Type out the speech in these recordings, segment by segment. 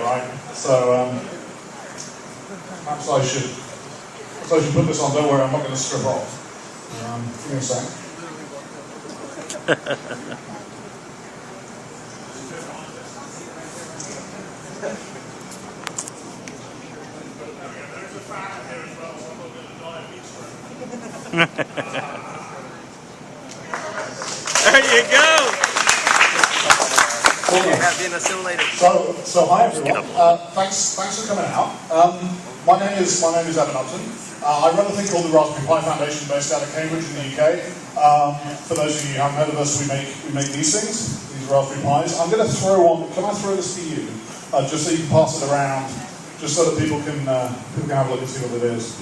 right? So perhaps I should put this on. Don't worry, I'm not going to strip off. Give me a sec. There you go. Okay. Being assimilated. So hi everyone. Thanks for coming out. My name is Eben Upton. I run a thing called the Raspberry Pi Foundation, based out of Cambridge in the UK. For those of you who haven't heard of us, we make these things, these Raspberry Pis. I'm going to throw on. Can I throw this to you, just so you can pass it around, just so that people can have a look and see what it is.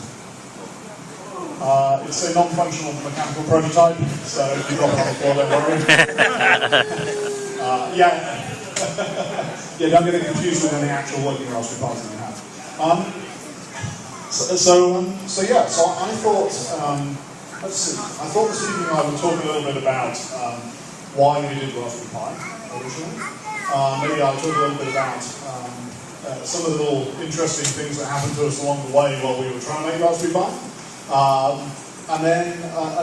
It's a non-functional mechanical prototype, so if you drop it on the floor, don't worry. Yeah, don't get it confused with any actual working Raspberry Pis that you have. So I thought, let's see. I thought this evening I would talk a little bit about why we did Raspberry Pi originally. Maybe I'll talk a little bit about some of the little interesting things that happened to us along the way while we were trying to make Raspberry Pi. And then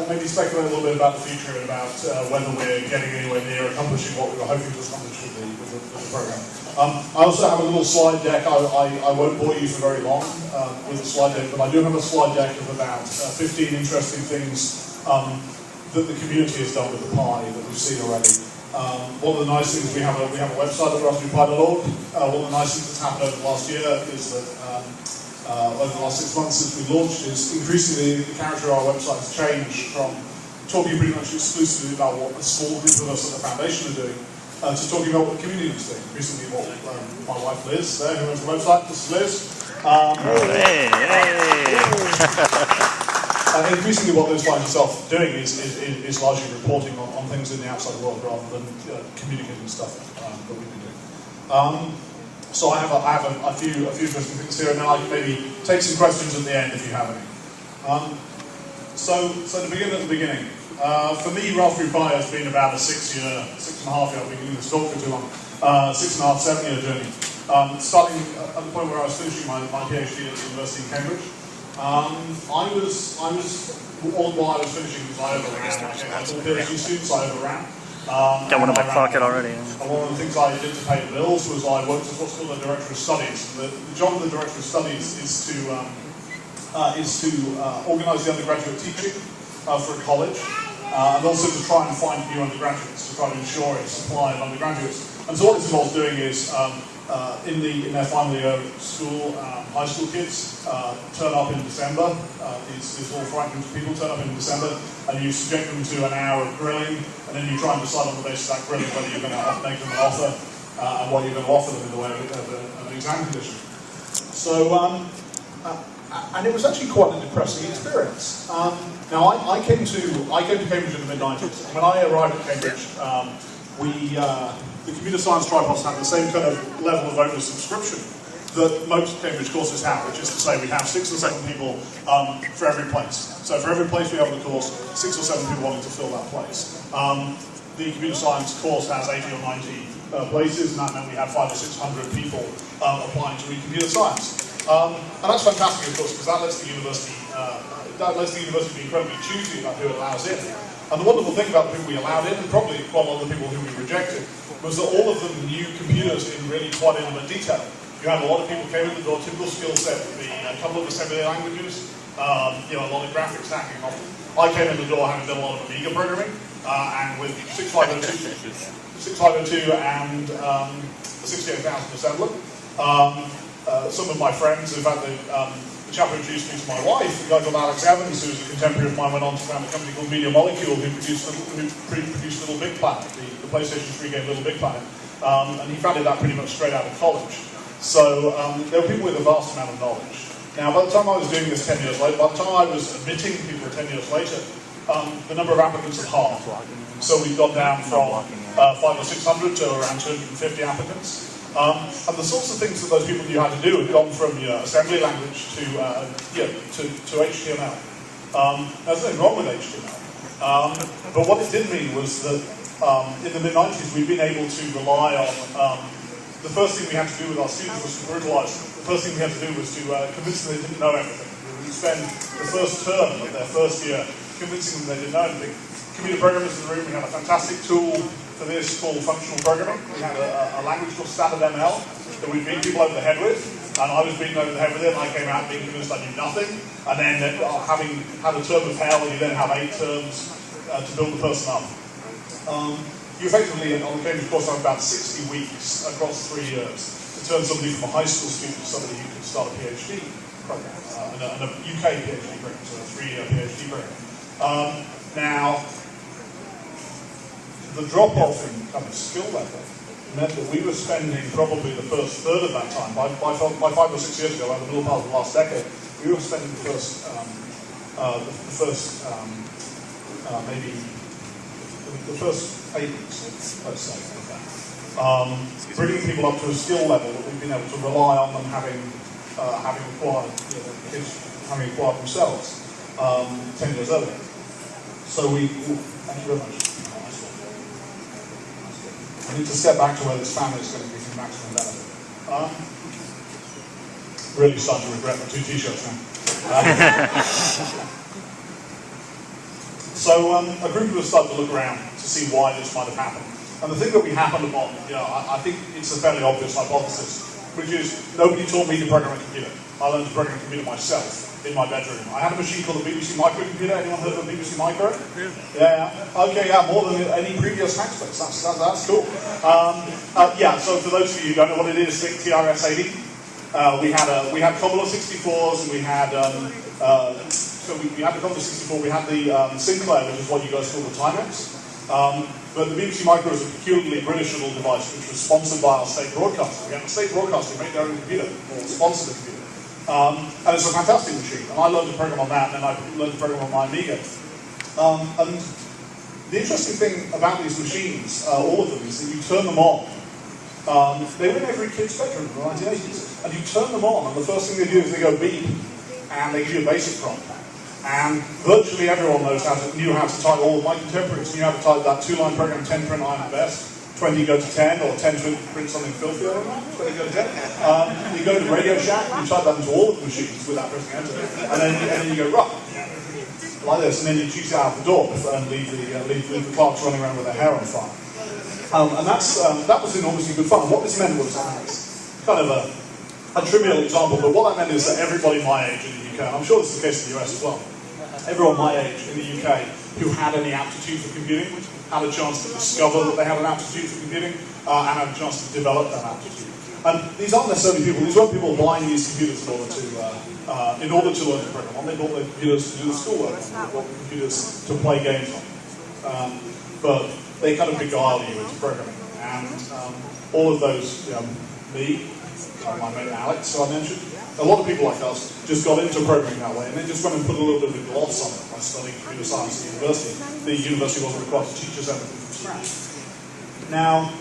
maybe speculate a little bit about the future and about whether we're getting anywhere near accomplishing what we were hoping to accomplish with the program. I also have a little slide deck. I won't bore you for very long with the slide deck, but I do have a slide deck of about 15 interesting things that the community has done with the Pi that we've seen already. One of the nice things, we have a website at raspberrypi.org. One of the nice things that's happened over the last year is that over the last 6 months since we launched is increasingly the character of our website has changed from talking pretty much exclusively about what a small group of us at the foundation are doing to talking about what the community is doing. Recently what my wife Liz there, who runs the website, this is Liz. And increasingly what Liz finds herself doing is largely reporting on things in the outside world rather than communicating stuff that we've been doing. So I have a few interesting things here, and then I can maybe take some questions at the end if you have any. So to begin at the beginning, for me, Raspberry Pi has been about a 6.5 year, I've been doing this talk for too long, 6.5, 7 year journey. Starting at the point where I was finishing my PhD at the University of Cambridge. All while I was finishing, I overran. I told PhD students I overran. Got one in my pocket already. And one of the things I did to pay the bills was I worked as what's called a director of studies. The job of the director of studies is to organise the undergraduate teaching for a college, and also to try and find new undergraduates, to try to ensure a supply of undergraduates. And so what this involves doing is, in their final year school, high school kids turn up in December. These little frightening people turn up in December, and you subject them to an hour of grilling, and then you try and decide on the basis of that grilling whether you're going to make them an offer and what you're going to offer them in the way of an exam condition. So, and it was actually quite a depressing experience. Now, I came to Cambridge in the mid-90s. When I arrived at Cambridge, the computer science tripods had the same kind of level of oversubscription that most Cambridge courses have, which is to say we have 6 or 7 people for every place. So for every place we have in the course, 6 or 7 people wanting to fill that place. The computer science course has 80 or 90 places, and that meant we had 500 or 600 people applying to read computer science. And that's fantastic, of course, because that lets the university be incredibly choosy about who it allows in. And the wonderful thing about the people we allowed in, and probably quite a lot of the people who we rejected, was that all of them knew computers in really quite intimate detail. You had a lot of people who came in the door, typical skill set would be a couple of assembly languages, a lot of graphics stacking. I came in the door having done a lot of Amiga programming, and with 6502 and 68,000 assembler. Some of my friends, in fact, the chap who introduced me to my wife, a guy called Alex Evans, who was a contemporary of mine, went on to found a company called Media Molecule, who produced Little Big Planet, the PlayStation 3 game Little Big Planet, and he founded that pretty much straight out of college. So there were people with a vast amount of knowledge. Now, by the time I was doing this 10 years later, by the time I was admitting people 10 years later, the number of applicants had halved. So we've gone down from 500 or 600 to around 250 applicants. And the sorts of things that those people knew how to do had gone from assembly language to HTML. There's nothing wrong with HTML. But what it did mean was that in the mid-90s we'd been able to rely on the first thing we had to do with our students was to brutalize them. The first thing we had to do was to convince them they didn't know everything. We spend the first term of their first year convincing them they didn't know anything. Computer programmers in the room, we had a fantastic tool for this called functional programming. We had a language called standard ML that we beat people over the head with, and I was beaten over the head with it, and I came out being convinced I knew nothing, and then having had a term of hell, you then have 8 terms to build the person up. You effectively, on the Cambridge course, have about 60 weeks across 3 years to turn somebody from a high school student to somebody who could start a PhD program, and a UK PhD program, so a 3-year PhD program. Now, the drop-off in kind of skill level meant that we were spending probably the first third of that time. By 5 or 6 years ago, in the middle part of the last decade, we were spending the first maybe the first 8 weeks, let's say, bringing people up to a skill level that we've been able to rely on them having acquired, having acquired themselves 10 years earlier. So thank you very much. I need to step back to where this family is going to give you maximum benefit. Really starting to regret my 2 t-shirts now. So a group of us started to look around to see why this might have happened. And the thing that we happened upon, I think it's a fairly obvious hypothesis, which is nobody taught me to program a computer. I learned to program a computer myself in my bedroom. I had a machine called a BBC microcomputer. Anyone heard of a BBC micro? Yeah. Okay, yeah, more than any previous hackspace. That's cool. So for those of you who don't know what it is, think TRS-80. We had Commodore 64s, and we had we had the Commodore 64. We had the Sinclair, which is what you guys call the Timex. But the BBC Micro is a peculiarly British little device, which was sponsored by our state broadcaster. We had the state broadcaster who made their own computer, or sponsored the computer. And it's a fantastic machine. And I learned to program on that, and then I learned to program on my Amiga. And the interesting thing about these machines, all of them, is that you turn them on. They were in every kid's bedroom in the 1980s. And you turn them on, and the first thing they do is they go beep, and they give you a basic prompt. And virtually everyone knew how to type. All of my contemporaries knew how to type that 2-line program, 10 print iron at best, 20 go to 10, or 10 to print something filthy, I don't know, 20 go to 10. You go to Radio Shack, you type that into all of the machines without pressing enter, and then you go, right, like this, and then you choose out the door and leave the clerks running around with their hair on fire. And that was enormously good fun. And what this meant was kind of a trivial example, but what that meant is that everybody my age in the UK, and I'm sure this is the case in the US as well, everyone my age in the UK who had any aptitude for computing had a chance to discover that they had an aptitude for computing and had a chance to develop that aptitude. And these aren't necessarily people, these weren't people buying these computers in order to learn to program on. They bought the computers to do the schoolwork on, they bought the computers to play games on. But they kind of beguile you into programming. And all of those, me, my mate Alex, who I mentioned, a lot of people like us just got into programming that way, and they just went and put a little bit of a gloss on it by studying computer science at university. The university wasn't required to teach us everything from scratch. Now,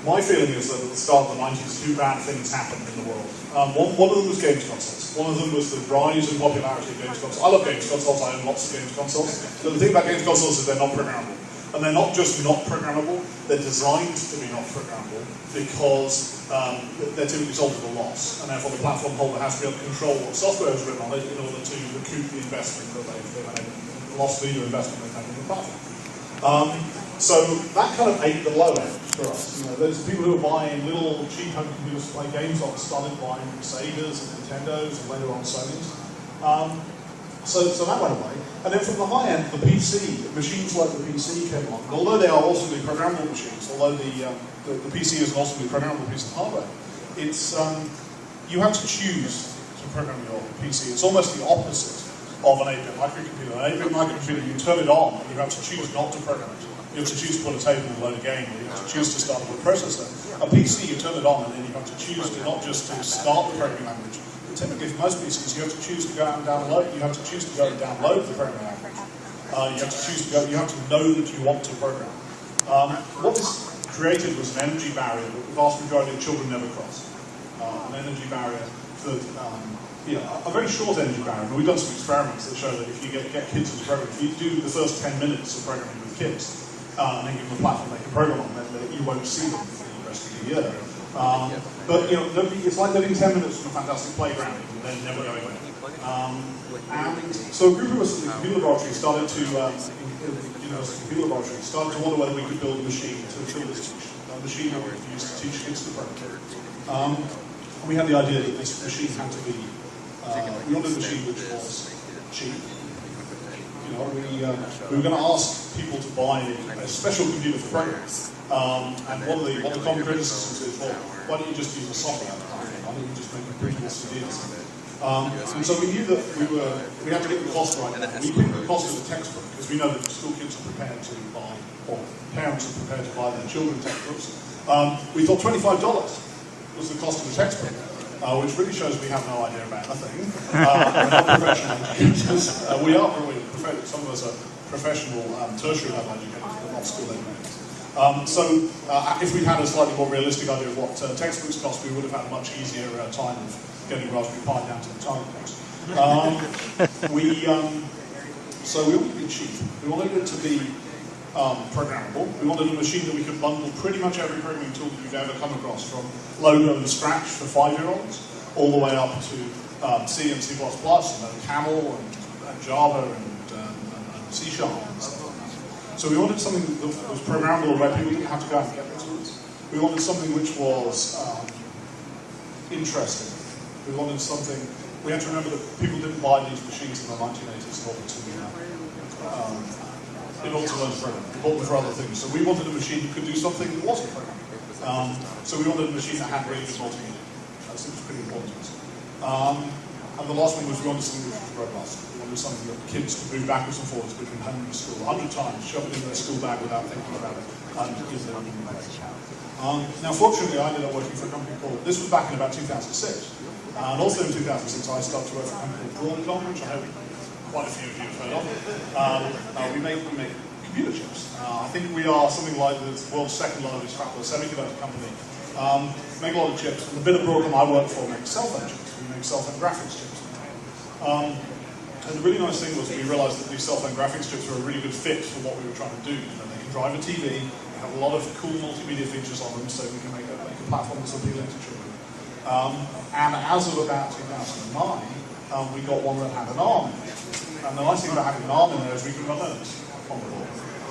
my feeling is that at the start of the 90s, 2 bad things happened in the world. One of them was games consoles. One of them was the rise and popularity of games consoles. I love games consoles, I own lots of games consoles. But the thing about games consoles is they're not programmable. And they're not just not programmable, they're designed to be not programmable because they're typically sold at a loss. And therefore the platform holder has to be able to control what software is written on it in order to recoup the investment that they've made, the lost leader investment they've made in the platform. So that kind of ate the low end for us. Those people who were buying little cheap home computers to play games on started buying Segas and Nintendos and later on Sonys. So that went away. And then from the high end, the PC, machines like the PC came on. And although they are ultimately programmable machines, although the PC is an ultimately programmable piece of hardware, it's you have to choose to program your PC. It's almost the opposite of an 8-bit microcomputer. An 8-bit microcomputer, you turn it on, and you have to choose not to program it. You have to choose to put a table and load a game, or you have to choose to start a word processor. A PC, you turn it on, and then you have to choose to not just to start the programming language. Typically, for most PCs, you have to choose to go out and download. You have to choose to go and download the programming language. You have to choose to go. You have to know that you want to program. What this created was an energy barrier that the vast majority of children never cross. An energy barrier that, a very short energy barrier. And we've done some experiments that show that if you get kids to program, if you do the first 10 minutes of programming with kids, and then give them a platform they can program on, then you won't see them for the rest of the a year. But you know, it's like living 10 minutes from a fantastic playground and then never going away. And so a group of us in the computer laboratory started to, University Computer Laboratory, started to wonder whether we could build a machine to fill this function, a machine that we could use to teach kids to program. We had the idea that this machine had to be, we wanted a machine which was cheap. You know, we were going to ask people to buy a special computer for programming. And one of the common criticisms is, well, why don't you just use a software? Why don't you just make a printable CD or something? And so we knew that we had to get the cost right. We picked the cost of the textbook because we know that school kids are prepared to buy, or parents are prepared to buy their children textbooks. We thought $25 was the cost of the textbook, which really shows we have no idea about nothing. We're not professional educators. We are probably some of us are professional tertiary level educators, but not school educators. So if we'd had a slightly more realistic idea of what textbooks cost, we would have had a much easier time of getting Raspberry Pi down to the target cost. So we wanted to be cheap. We wanted it to be programmable. We wanted a machine that we could bundle pretty much every programming tool that you've ever come across, from Logo and Scratch for 5-year-olds, all the way up to C and C++, and Camel and Java and C# and stuff like that. So we wanted something that was programmable where people didn't have to go out and get the tools. We wanted something which was interesting. We wanted something. We had to remember that people didn't buy these machines in the 1980s in order to learn to program. They bought them for other things. So we wanted a machine that could do something that wasn't programming. So we wanted a machine that had really good multimedia. That seems pretty important to us. And the last one was we wanted something which was robust. We wanted something that kids could move backwards and forwards between home and school 100 times, shove it in their school bag without thinking about it, and give them a Now, fortunately, I ended up working for a company called, this was back in about 2006. And also in 2006, I started to work for a company called Broadcom, which I hope quite a few of you have heard of. We make computer chips. I think we are something like the world's second largest semiconductor company. Make a lot of chips. And the bit of Broadcom I work for makes cell phone chips. We make cell phone graphics chips. And the really nice thing was we realized that these cell phone graphics chips were a really good fit for what we were trying to do. You know, they can drive a TV, they have a lot of cool multimedia features on them, so we can make a platform that's appealing to children. And as of about 2009, we got one that had an ARM in it. And the nice thing about having an ARM in there is we can run Linux on the board.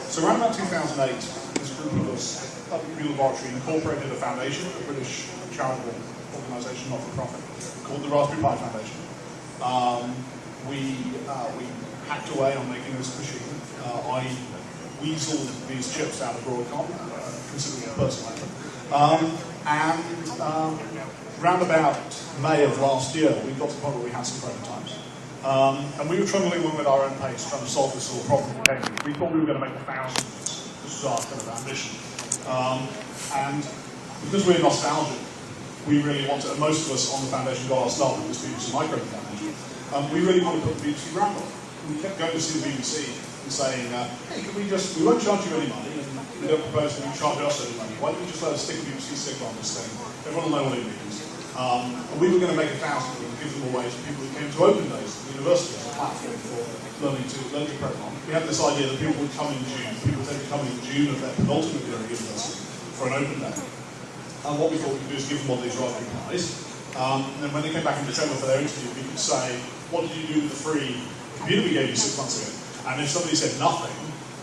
So around about 2008, this group of us at the Computer Laboratory incorporated a foundation, a British charitable organisation, not-for-profit, called the Raspberry Pi Foundation. We hacked away on making this machine. I weaseled these chips out of Broadcom, considering a personal effort. Round about May of last year, we got to the point where we had some prototypes. And we were trundling along at our own pace, trying to solve this little problem in Cambridge. We thought we were going to make 1,000 of these. This was our kind of ambition. And because we're nostalgic, we really wanted, and most of us on the foundation got our start with this BBC Micro Foundation. We really want to put the BBC brand on. We kept going to see the BBC and saying, hey, we won't charge you any money, and we don't propose that you charge us any money. Why don't you just let us stick a BBC sticker on this thing? Everyone will know what it means. And we were going to make 1,000 of them and give them away to people who came to open days at the university as a platform for learning to program. We had this idea that people would come in June. People tend to come in June of their penultimate year at university for an open day. And what we thought we could do is give them one of these Raspberry Pis. And then when they came back in December for their interview, we could say, what did you do with the free computer we gave you 6 months ago? And if somebody said nothing,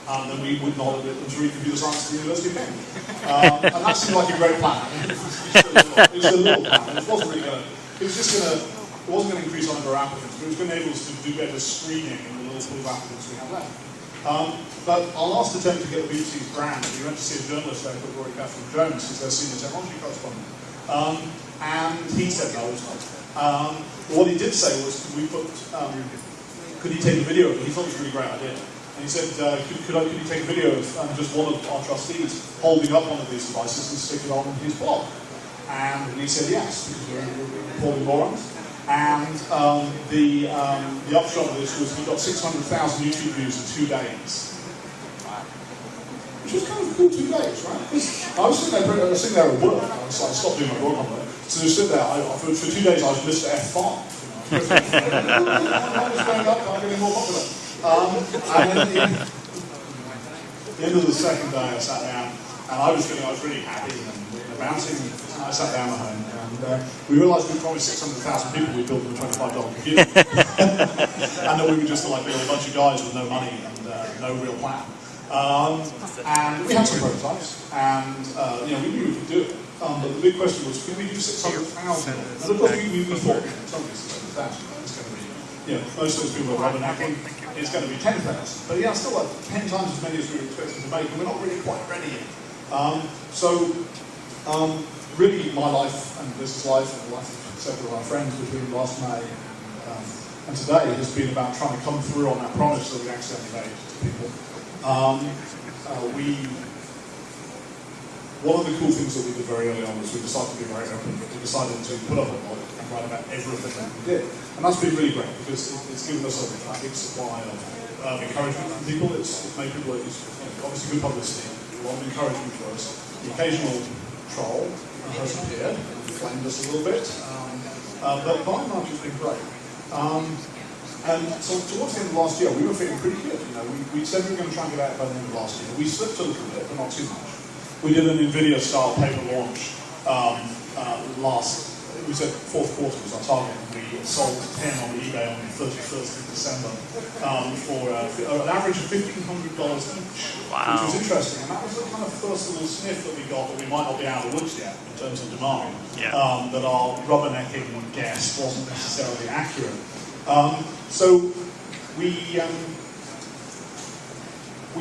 then we would not admit them to read computer science at the University of Cambridge. And that seemed like a great plan. It was a little plan. It wasn't really going to, it wasn't going to increase our number of applicants, but it was going to enable us to do better screening in the little pool of applicants we have left. But our last attempt to get the BBC's brand, we went to see a journalist there called Rory Catherine Jones, who's their senior technology correspondent. And he said no, it's not. What he did say was, could he take a video of it? He thought it was a really great idea. And he said, could he take a video of just one of our trustees holding up one of these devices and stick it on his blog? And he said yes, because we're reporting morons. And the upshot of this was he got 600,000 YouTube views in 2 days. Which was kind of cool 2 days, right? I was sitting there at work. I stopped doing my blog on work. So I stood there, for 2 days I was Mr. F5. I was going up, I'm getting more popular. And then at the end of the second day I sat down, and I was really happy, and bouncing. I sat down at home, and we realised we promised 600,000 people we built them a $25 computer, and that we were just like a bunch of guys with no money and no real plan. And we had some prototypes, and we knew we could do it. But the big question was, can we do 600,000? And of course, we thought something 600,000. It's going to be, most of those people are rubbernecking. It's going to be 10,000. But yeah, still like 10 times as many as we were expecting to make, and we're not really quite ready yet. Really, my life and business life and the life of several of our friends between last May and today has been about trying to come through on that promise that we accidentally made to people. One of the cool things that we did very early on was we decided to be very open. We decided to put up a blog and write about everything that we did. And that's been really great because it's given us a big supply of encouragement from people. It's made people, obviously good publicity, a lot of encouragement for us. The occasional troll has appeared and flamed us a little bit. But by and large, it's been great. And so towards the end of last year, we were feeling pretty good. We said we were going to try and get out by the end of last year. We slipped a little bit, but not too much. We did an NVIDIA-style paper launch we said fourth quarter was our target, and we sold 10 on eBay on the 31st of December for an average of $1,500 each, wow. Which was interesting. And that was the kind of first little sniff that we got that we might not be out of the woods yet in terms of demand, that our rubbernecking guess wasn't necessarily accurate. So we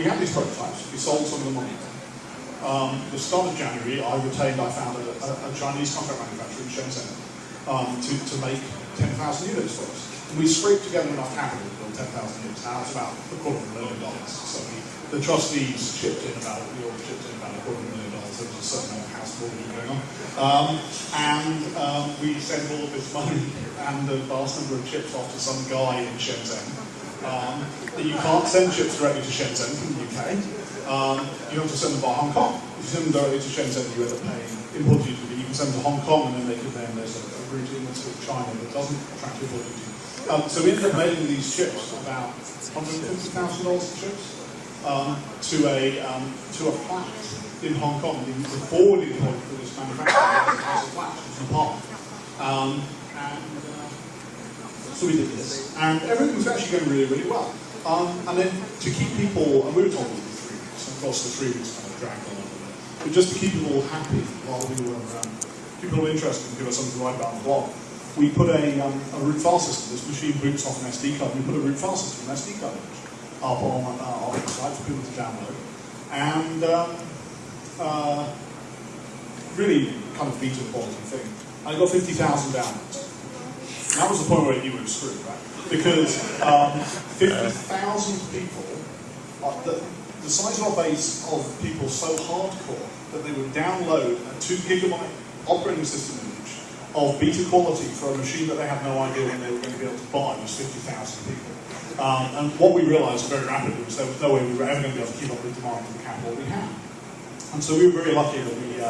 had these prototypes. We sold some of them on eBay. The start of January, I found a Chinese contract manufacturer in Shenzhen to make 10,000 units for us. And we scraped together enough capital to build 10,000 units. Now it's about $250,000. So the trustees chipped in about $250,000. There was a certain amount of house mortgage going on. We sent all of this money and a vast number of chips off to some guy in Shenzhen. You can't send chips directly to Shenzhen from the UK. You have to send them by Hong Kong. If you send them directly to Shenzhen, you end up paying import duty. But you can send them to Hong Kong, and then there's a route into China that doesn't attract import duty. So we ended up mailing these chips, about $150,000 chips, to a plant in Hong Kong. The forwarding point for this manufacturer was a flat, it was an apartment. So we did this, and everything was actually going really, really well. And then to keep people, and we were talking for 3 weeks, and of course the 3 weeks kind of dragged on a little bit, but just to keep people happy while we were people interested and give us something to write about on the blog, we put a root file system. This machine boots off an SD card. We put a root file system, an SD card image, up on our website for people to download, and really kind of beta quality thing. And it got 50,000 downloads. That was the point where you were screwed, right? Because 50,000 people, the size of our base of people so hardcore that they would download a 2 gigabyte operating system image of beta quality for a machine that they had no idea when they were going to be able to buy was 50,000 people. And what we realized very rapidly was there was no way we were ever going to be able to keep up with demand for the capital we had. And so we were very lucky that we,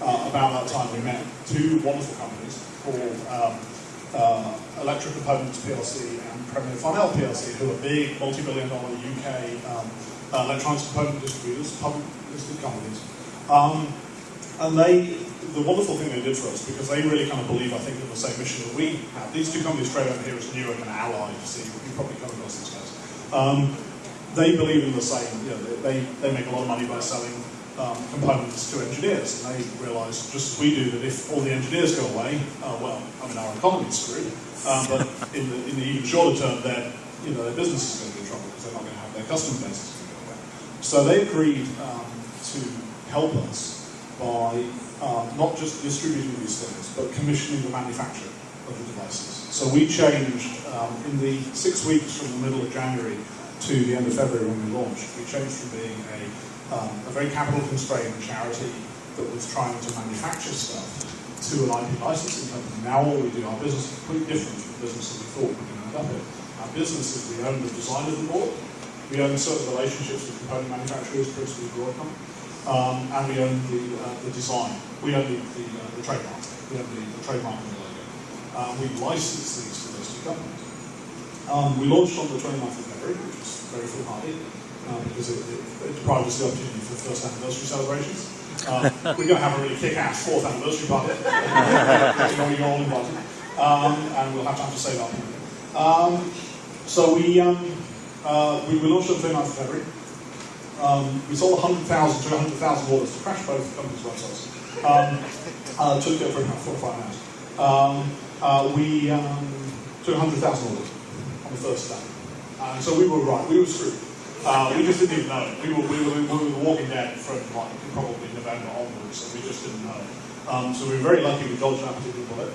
about that time, we met 2 wonderful companies called Electric Components PLC and Premier Farnell PLC, who are big, multi-billion-dollar UK electronics component distributors, public listed companies. And the wonderful thing they did for us, because they really kind of believe, I think, in the same mission that we have. These 2 companies trade over here as Newark and Allied, you see, you've probably come across these guys. They believe in the same, they make a lot of money by selling components to engineers, and they realise, just as we do, that if all the engineers go away, our economy's screwed. But in the even shorter term, their business is going to be in trouble because they're not going to have their customer base is going to go away. So they agreed to help us by not just distributing these things, but commissioning the manufacture of the devices. So we changed in the 6 weeks from the middle of January to the end of February when we launched. We changed from being a very capital-constrained charity that was trying to manufacture stuff to an IP licensing company. Now all we do, our business is completely different from the business that we thought we were going to end up in. Our business is we own the design of the board, we own certain relationships with component manufacturers, principally Broadcom, and we own the design. We own the trademark. We own the trademark and the logo. We license these to those 2 companies. We launched on the 29th of February, which was very foolhardy. Because it provided us the opportunity for the first anniversary celebrations. We're going to have a really kick-ass 4th anniversary party. You're all invited. And we'll have time to save our people. So we launched on the 29th of February. We sold 100,000 to 100,000 orders to crash both companies' websites. Took it for about 4 or 5 hours. We took 100,000 orders on the first day. So we were right, we were screwed. We just didn't even know it. We were the Walking Dead from like probably November onwards, so we just didn't know it. So we were very lucky we dodged that particular bullet.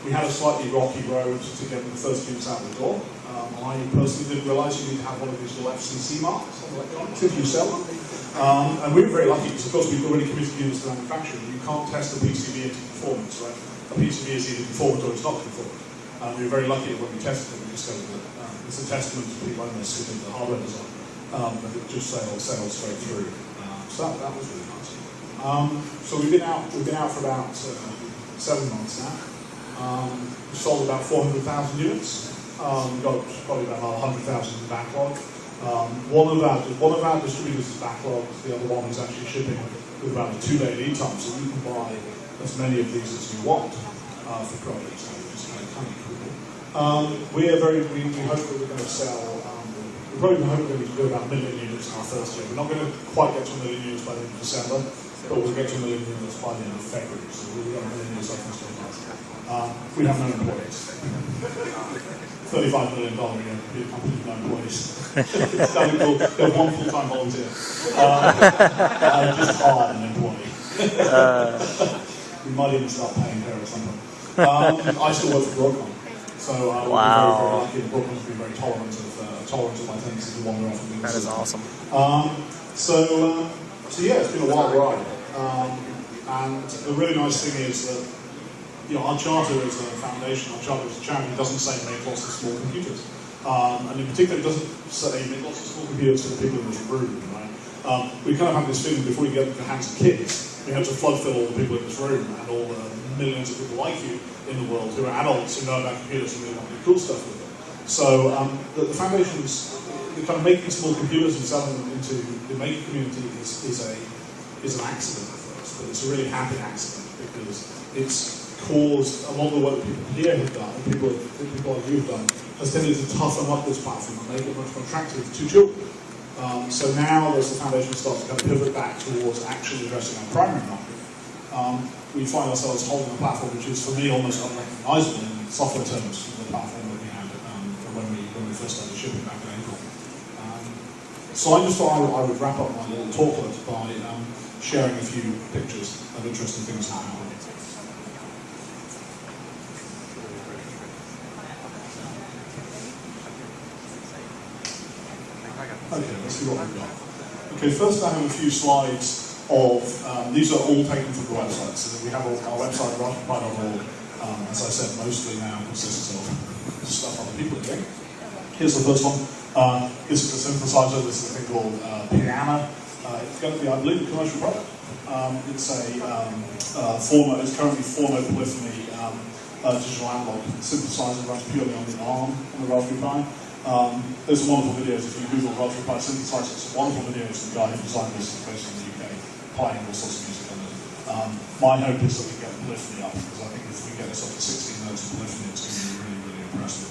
We had a slightly rocky road to get the first units out the door. I personally didn't realise you need to have one of these little FCC marks on electronics if you sell them. And we were very lucky because, of course, we've already committed units to manufacturing. You can't test a PCB into performance, right? A PCB is either conformant or it's not conformant. We were very lucky that when we tested it, we discovered that it's a testament to people like us who did the hardware design, that it just sailed straight through. So that was really nice. So we've been out for about 7 months now. We sold about 400,000 units. Got probably about 100,000 in backlog. One of our distributors is backlogged. The other one is actually shipping with about a 2-day lead time, so you can buy as many of these as you want for projects, which is kind of cool. We hope that we're going to sell. We probably hope that we can do about 1 million units in our first year. We're not going to quite get to 1 million units by the end of December, but we'll get to 1 million units by the end of February. So we've got 1 million units off we have no employees. $35 million a year company with no employees. It's kind of cool. They have one full-time volunteer. Just hard an employee. We might even start paying her or something. I still work for Broadcom, so we're very lucky that Broadcom's been very tolerant of my tendency to wander off and do That is awesome. So yeah, it's been a wild ride. And the really nice thing is that our charter is a foundation, our charter is a charity, doesn't say make lots of small computers. And in particular, it doesn't say make lots of small computers for the people in this room, right? We kind of have this feeling before you get into the hands of kids, we have to flood fill all the people in this room and all the millions of people like you in the world who are adults who know about computers and really want to do cool stuff with them. So the foundation's kind of making small computers and selling them into the maker community is an accident at first, but it's a really happy accident because it's caused a lot of the work people here have done, and people like you have done, has tended to toughen up this platform and make it much more attractive to children. So now, as the foundation starts to kind of pivot back towards actually addressing our primary market, we find ourselves holding a platform which is, for me, almost unrecognizable in software terms from the platform that we had from when we first started shipping back in April. So I just thought I would wrap up my little talklet by sharing a few pictures of interesting things happening. Okay, let's see what we've got. Okay, first I have a few slides of, these are all taken from the website, so that we have our website, raspberry.org, as I said, mostly now consists of stuff other people are doing. Here's the first one. This is a synthesizer, this is a thing called Piano. It's going to be, I believe, a commercial product. It's it's currently 4-mode polyphony digital analog synthesizer, runs purely on the ARM on the Raspberry Pi. There's some wonderful videos if you Google Raspberry Pi synthesizer. Some wonderful videos of the guy who designed this is based in the UK, playing all sorts of music on it. My hope is that we get polyphony up, because I think if we get this up to 16 notes of polyphony, it's going to be really, really impressive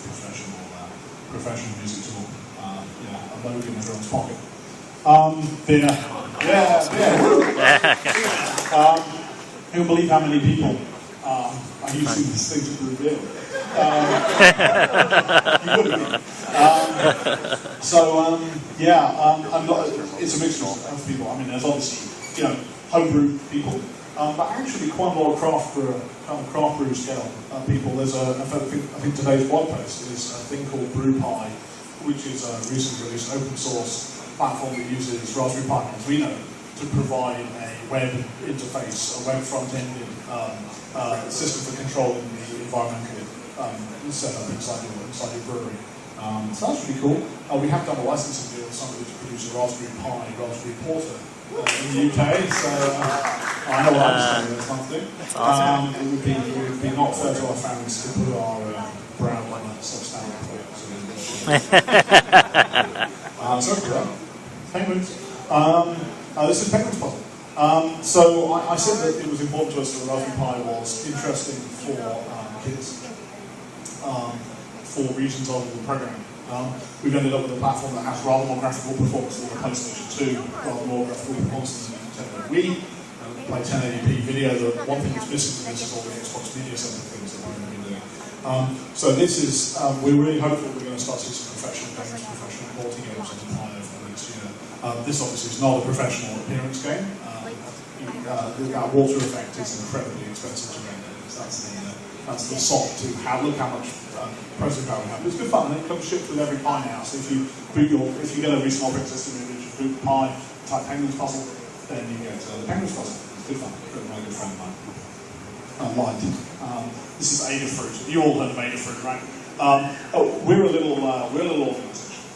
professional music tool. A load in everyone's pocket. Who'll believe how many people are using this thing to reveal? You would have been. It's a mixture of people. I mean, there's obviously, homebrew people, but actually quite a lot of craft brew scale people. There's I think today's blog post is a thing called BrewPi, which is a recently released open source platform that uses Raspberry Pi Arduino to provide a web interface, a web front-ended system for controlling the environmental setup inside your brewery. So that's really cool. We have done a licensing deal with somebody to produce a Raspberry Pi Raspberry Porter in the UK, so I know what I'm saying that's something. Awesome. It would be not fair to our fans to put our brand on that substandard product. So for that. Penguins. This is Penguins Puzzle. So I said that it was important to us that the Raspberry Pi was interesting for kids, for reasons of the programming. We've ended up with a platform that has rather more graphical performance than the PlayStation 2, rather more graphical performance than the Nintendo Wii. Play 1080p video. The one thing that's missing from this is all the Xbox Media Center things that we're going to be doing. So this is, we're really hopeful we're going to start seeing some professional games, professional quality games on the Pi over the next year. This obviously is not a professional appearance game. Our water effect is incredibly expensive to render. That's the salt to look how much processing power we have. It's good fun, and it comes shipped with every Pi now. So if you get a recent operating system image, you boot the Pi, type Penguins Puzzle, then you get the Penguins Puzzle. It's good fun. My good friend of mine. This is Adafruit. You all heard of Adafruit, right? We're a little organisation.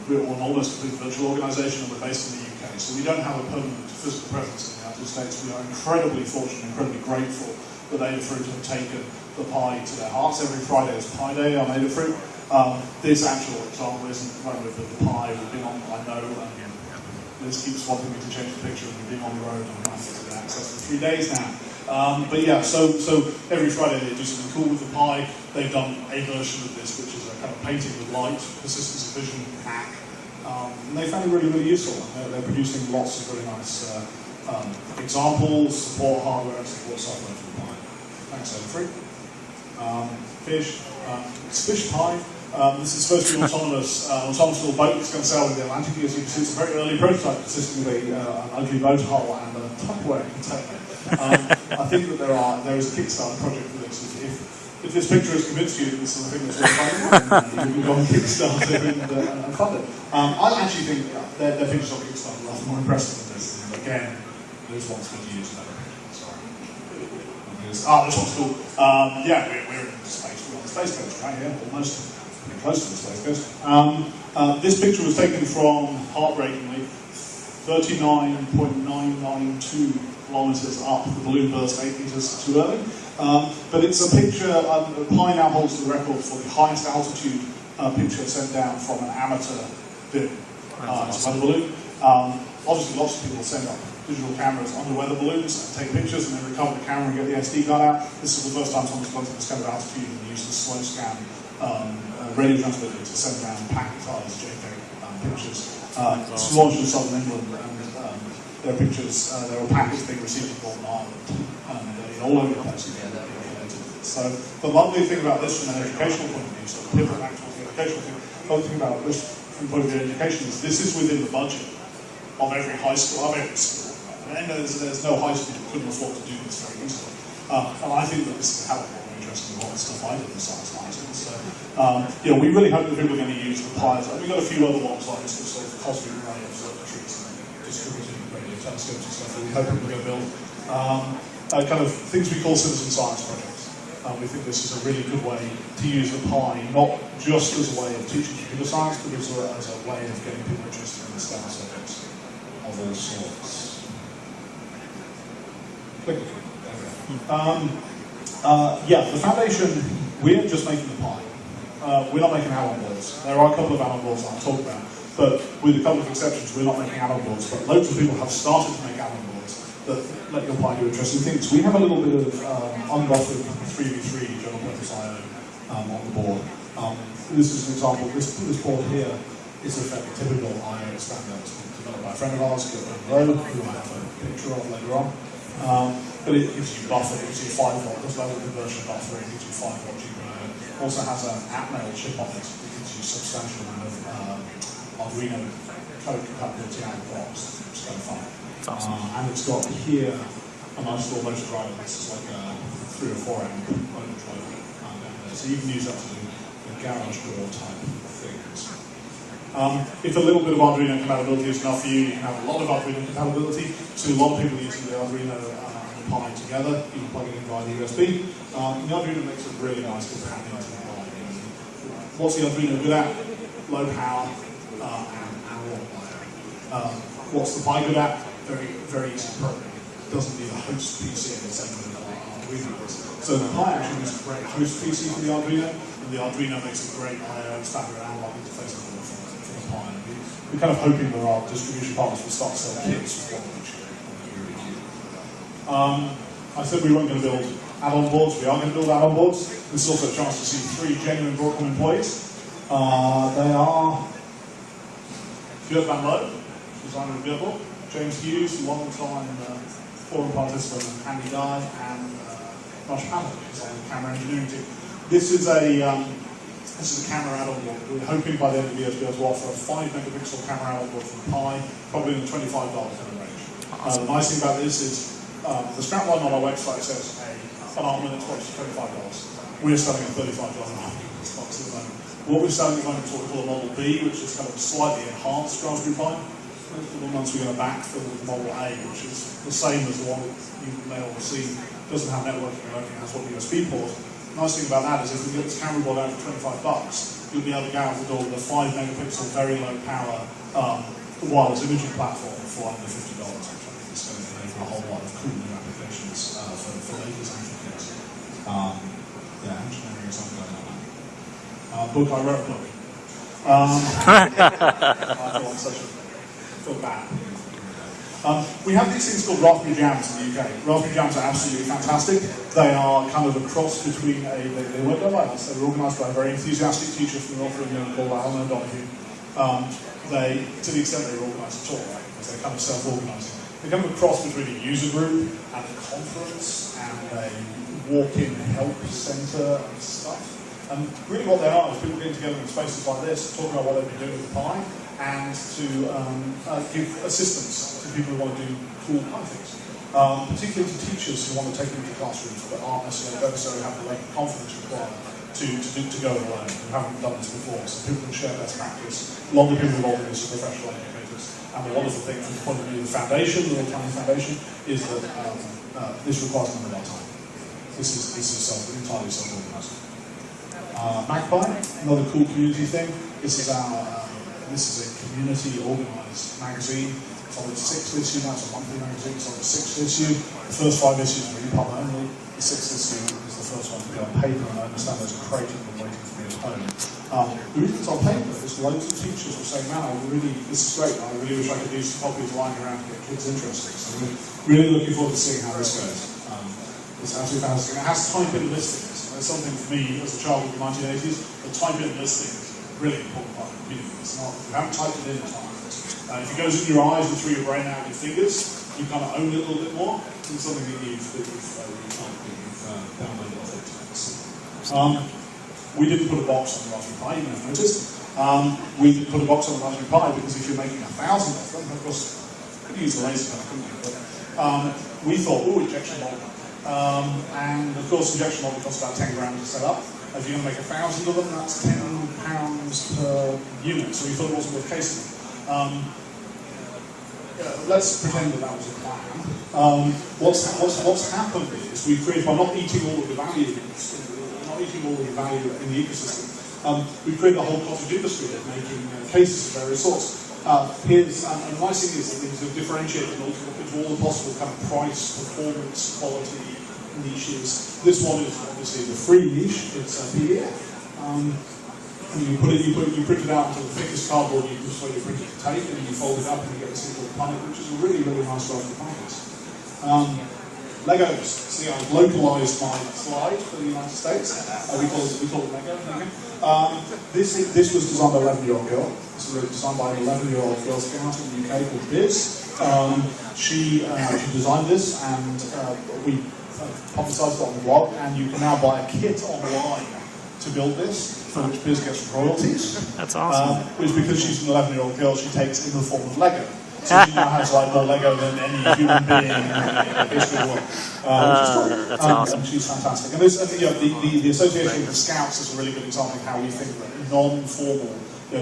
We're an almost complete virtual organisation, and we're based in the UK. So we don't have a permanent physical presence in the United States. We are incredibly fortunate, incredibly grateful that Adafruit have taken the Pi to their hearts. Every Friday is Pi Day on Adafruit. This actual example isn't right with the Pi. We've been on, I know, Liz keeps wanting me to change the picture, and we've been on the road and I've had access for 3 days now. But yeah, so every Friday they do something cool with the Pi. They've done a version of this, which is a kind of painting with light, persistence of vision hack. And they found it really, really useful. They're producing lots of really nice examples, support hardware, and support software for the Pi. Thanks, Adafruit. Fish. It's Fish Pi. This is supposed to be an autonomous little boat that's going to sail in the Atlantic. As you can see, it's a very early prototype consisting of an ugly motor hull and a Tupperware container. I think that there is a Kickstarter project for this. If this picture has convinced you that this is the thing that's worth funding, then you can go on Kickstarter and fund it. I actually think their pictures on Kickstarter are rather more impressive than this. And again, Liz wants me to use that. Sorry. This one's cool. Yeah, we're in space. We're on the space coast right here, almost. Close to the space coast. This picture was taken from, heartbreakingly, 39.992 kilometers up. The balloon burst 8 meters too early. But it's a picture, Pi now holds the record for the highest altitude picture sent down from an amateur bit. It's a weather balloon. Obviously, lots of people send up digital cameras onto weather balloons and take pictures and then recover the camera and get the SD card out. This is the first time someone's gone to this kind of altitude and used a slow scan radio transmitter to send around packetized JPEG pictures. It's launched in southern England, and their pictures, there were packets being received in Northern Ireland, and all over the place. So the lovely thing about this from an educational point of view, so the pivot back towards the educational thing, the other thing about this from the point of view of education is this is within the budget of every high school, of every school. And there's no high school that couldn't afford to do this very easily. And I think that this is a hell of a lot more interesting than what the stuff I did in science license. So, we really hope that people are going to use the Pi. We've got a few other ones like this, sort of cosmic ray observatories and distributed radio telescopes and stuff that we hope people are going to build. Kind of things we call citizen science projects. We think this is a really good way to use the Pi, not just as a way of teaching computer science, but as a way of getting people interested in the STEM subjects of all sorts. The foundation, we're just making the Pi. We're not making Allen boards. There are a couple of Allen boards I'll talk about, but with a couple of exceptions, we're not making Allen boards. But loads of people have started to make Allen boards that let your Pi do interesting things. We have a little bit of unbuffered 3v3 general purpose I/O on the board. This is an example. This board here is a fairly typical I/O expander. It's developed by a friend of ours, Gilbert Lowe, who I have a picture of later on. But it gives you buffer, it gives you 5 volt, there's lower conversion buffer, it gives you 5 volt GPIO. Also has an Atmel chip on it, it gives you a substantial amount of Arduino code compatibility out of the box, which is kind of fun. Awesome. And it's got here a nice little motor driver, this is like a 3 or 4 amp motor driver down there. So you can use that to do the garage door type things. If a little bit of Arduino compatibility is enough for you, you can have a lot of Arduino compatibility. So a lot of people using the Arduino and the Pi together, you can plug it in via the USB. The Arduino makes a really nice companion to the Pi. What's the Arduino good at? Low power and analog I/O. What's the Pi good at? Very, very easy to program. It doesn't need a host PC in the same way that Arduino does. So the Pi actually is a great host PC for the Arduino, and the Arduino makes a great I/O standard analog interface for the Pi. We're kind of hoping that our distribution partners will start to sell kits with one each year. I said we weren't going to build add-on boards. We are going to build add-on boards. This is also a chance to see 3 genuine Broadcom employees. They are Stuart Van Lowe, designer of Beerboard, James Hughes, long-time forum participant, Andy Guy, and Josh Patton, who's on the camera engineering team. This is a camera add-on board. We're hoping by the end of the year to be able to offer a 5 megapixel camera add-on board from Pi, probably in the $25 kind of range. The nice thing about this is the strapline on our website says an arm limit box is $25. We're selling a $35 box at the moment. What we're selling at the moment is what we call a Model B, which is kind of a slightly enhanced Raspberry Pi. The ones we're going to backfill with Model A, which is the same as the one that you may all see. Doesn't have networking or anything, has one USB port. The nice thing about that is if we get this camera board out for $25, you'll be able to go out the door with a 5 megapixel, very low power wireless imaging platform for under $50, which I think is going to enable a whole lot of cool new applications for ladies and for kids. Yeah, engineering is ongoing on that. Book, I wrote a book. I feel such a feel bad. We have these things called Raspberry Jams in the UK. Raspberry Jams are absolutely fantastic. They are kind of a cross between they weren't done by us. They were organised by a very enthusiastic teacher from North England called Alan O'Donoghue. They, to the extent they were organised at all, right, because they're kind of self-organising. They come a cross between a user group and a conference and a walk-in help centre and stuff. And really what they are is people getting together in spaces like this, talking about what they've been doing with Pi, and to give assistance to people who want to do cool Pi things. Particularly to teachers who want to take them into classrooms but don't necessarily have the level of confidence required to go it alone, who haven't done this before. So people can share best practice. A lot of the people involved in this are professional educators. And the wonderful thing from the point of view of the foundation, the Little Tiny Foundation, is that this requires none of our time. This is entirely self-organised. Magpie, another cool community thing. This is a community organised magazine. It's on its 6th issue now. It's a monthly magazine. It's on its 6th issue. The first 5 issues are EPUB only. The 6th issue is the first one to be on paper, and I understand there's a crate of them waiting for me at home. The reason it's on paper is loads of teachers were saying, "Man, this is great. I really wish I could use some copies lying around to get kids interested." So we're really looking forward to seeing how this goes. It's absolutely fantastic. And it has type-in listings. It's something for me as a child of the 1980s. The type-in listing is a really important part of the community. It's not, if you haven't typed it in, it's not. If it goes in your eyes and through your brain out with your fingers, you kind of own it a little bit more. It's something that you've downloaded off the internet. We didn't put a box on the Raspberry Pi, you may have noticed. We didn't put a box on the Raspberry Pi because if you're making 1,000 of them, of course, could use a laser gun, couldn't you? But we thought, injection molding. And of course, injection molding costs about 10 grand to set up. If you're going to make 1,000 of them, that's £10 per unit. So we thought it wasn't worth casing them. Let's pretend that was a plan. What's happened is we've created, by not eating all of the value in the ecosystem, we've created a whole cottage industry of making cases of various sorts. And the nice thing is that these are differentiated and also look into all the possible kind of price, performance, quality niches. This one is obviously the free niche. It's a PDF. And you print it out into the thickest cardboard you can persuade your printer to take, and you fold it up and you get this little punnet, which is a really, really nice Raspberry Pi. Legos. See, I've localized my slide for the United States. We call it Lego. This was designed by an 11-year-old girl. This was designed by an 11-year-old Girl Scout in the UK called Biz. She designed this, and we publicised it on the blog, and you can now buy a kit online to build this, for which Biz gets royalties. That's awesome. Which, because she's an 11-year-old girl, she takes in the form of Lego. So she now has like more Lego than any human being in the history of the world. Which is cool. That's awesome. And she's fantastic. And the association with the Scouts is a really good example of how we think that non-formal,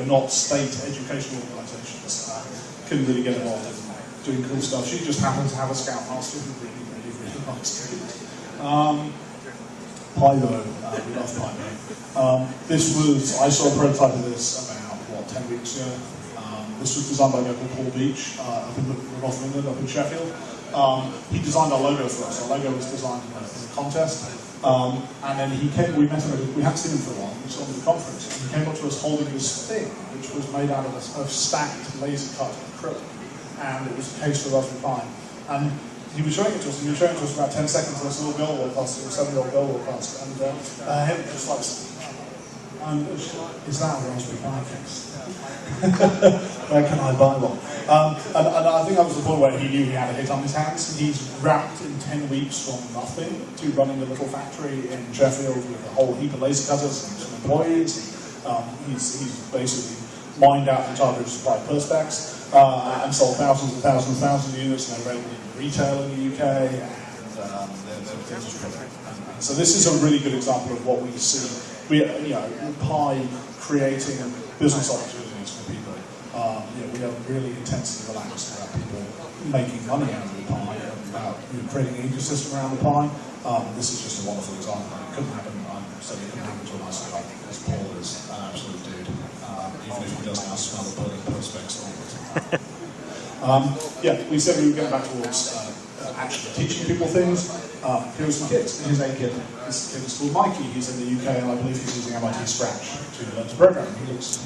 not state educational organisations can really get involved in doing cool stuff. She just happens to have a Scout master who really likes it. Pyro, we love Pyro. I saw a prototype of this about, 10 weeks ago. This was designed by a guy called Paul Beach, up in North England, up in Sheffield. He designed our logo for us. Our logo was designed in a contest. And then we met him, we hadn't seen him for a while, we saw him at the conference, and he came up to us holding this thing, which was made out of stacked laser cut acrylic, and it was a case for Raspberry Pi. And he was showing it to us, and he was showing it to us for about 10 seconds, and this little girl walked past, a 7-year-old girl walked past, and him just like, is that a Raspberry Pi case? Where can I buy one? And I think that was the point where he knew he had a hit on his hands. He's ramped in 10 weeks from nothing to running a little factory in Sheffield with a whole heap of laser cutters and some employees. He's basically mined out the entire supply of Perspex and sold thousands and thousands and thousands of units, and they're available in retail in the UK. And so this is a really good example of what we see. Pi creating business opportunities for people. We are really intensely relaxed about people making money out of the Pi, about creating an ecosystem around the Pi. This is just a wonderful example. It couldn't happen. Certainly couldn't happen to a nice guy, as Paul is an absolute dude, even if he does now smell the burning Perspex all the time. We said we were getting back towards actually teaching people things. Here are some kids. Here's a kid. This kid is called Mikey. He's in the UK, and I believe he's using MIT Scratch to learn to program. He looks.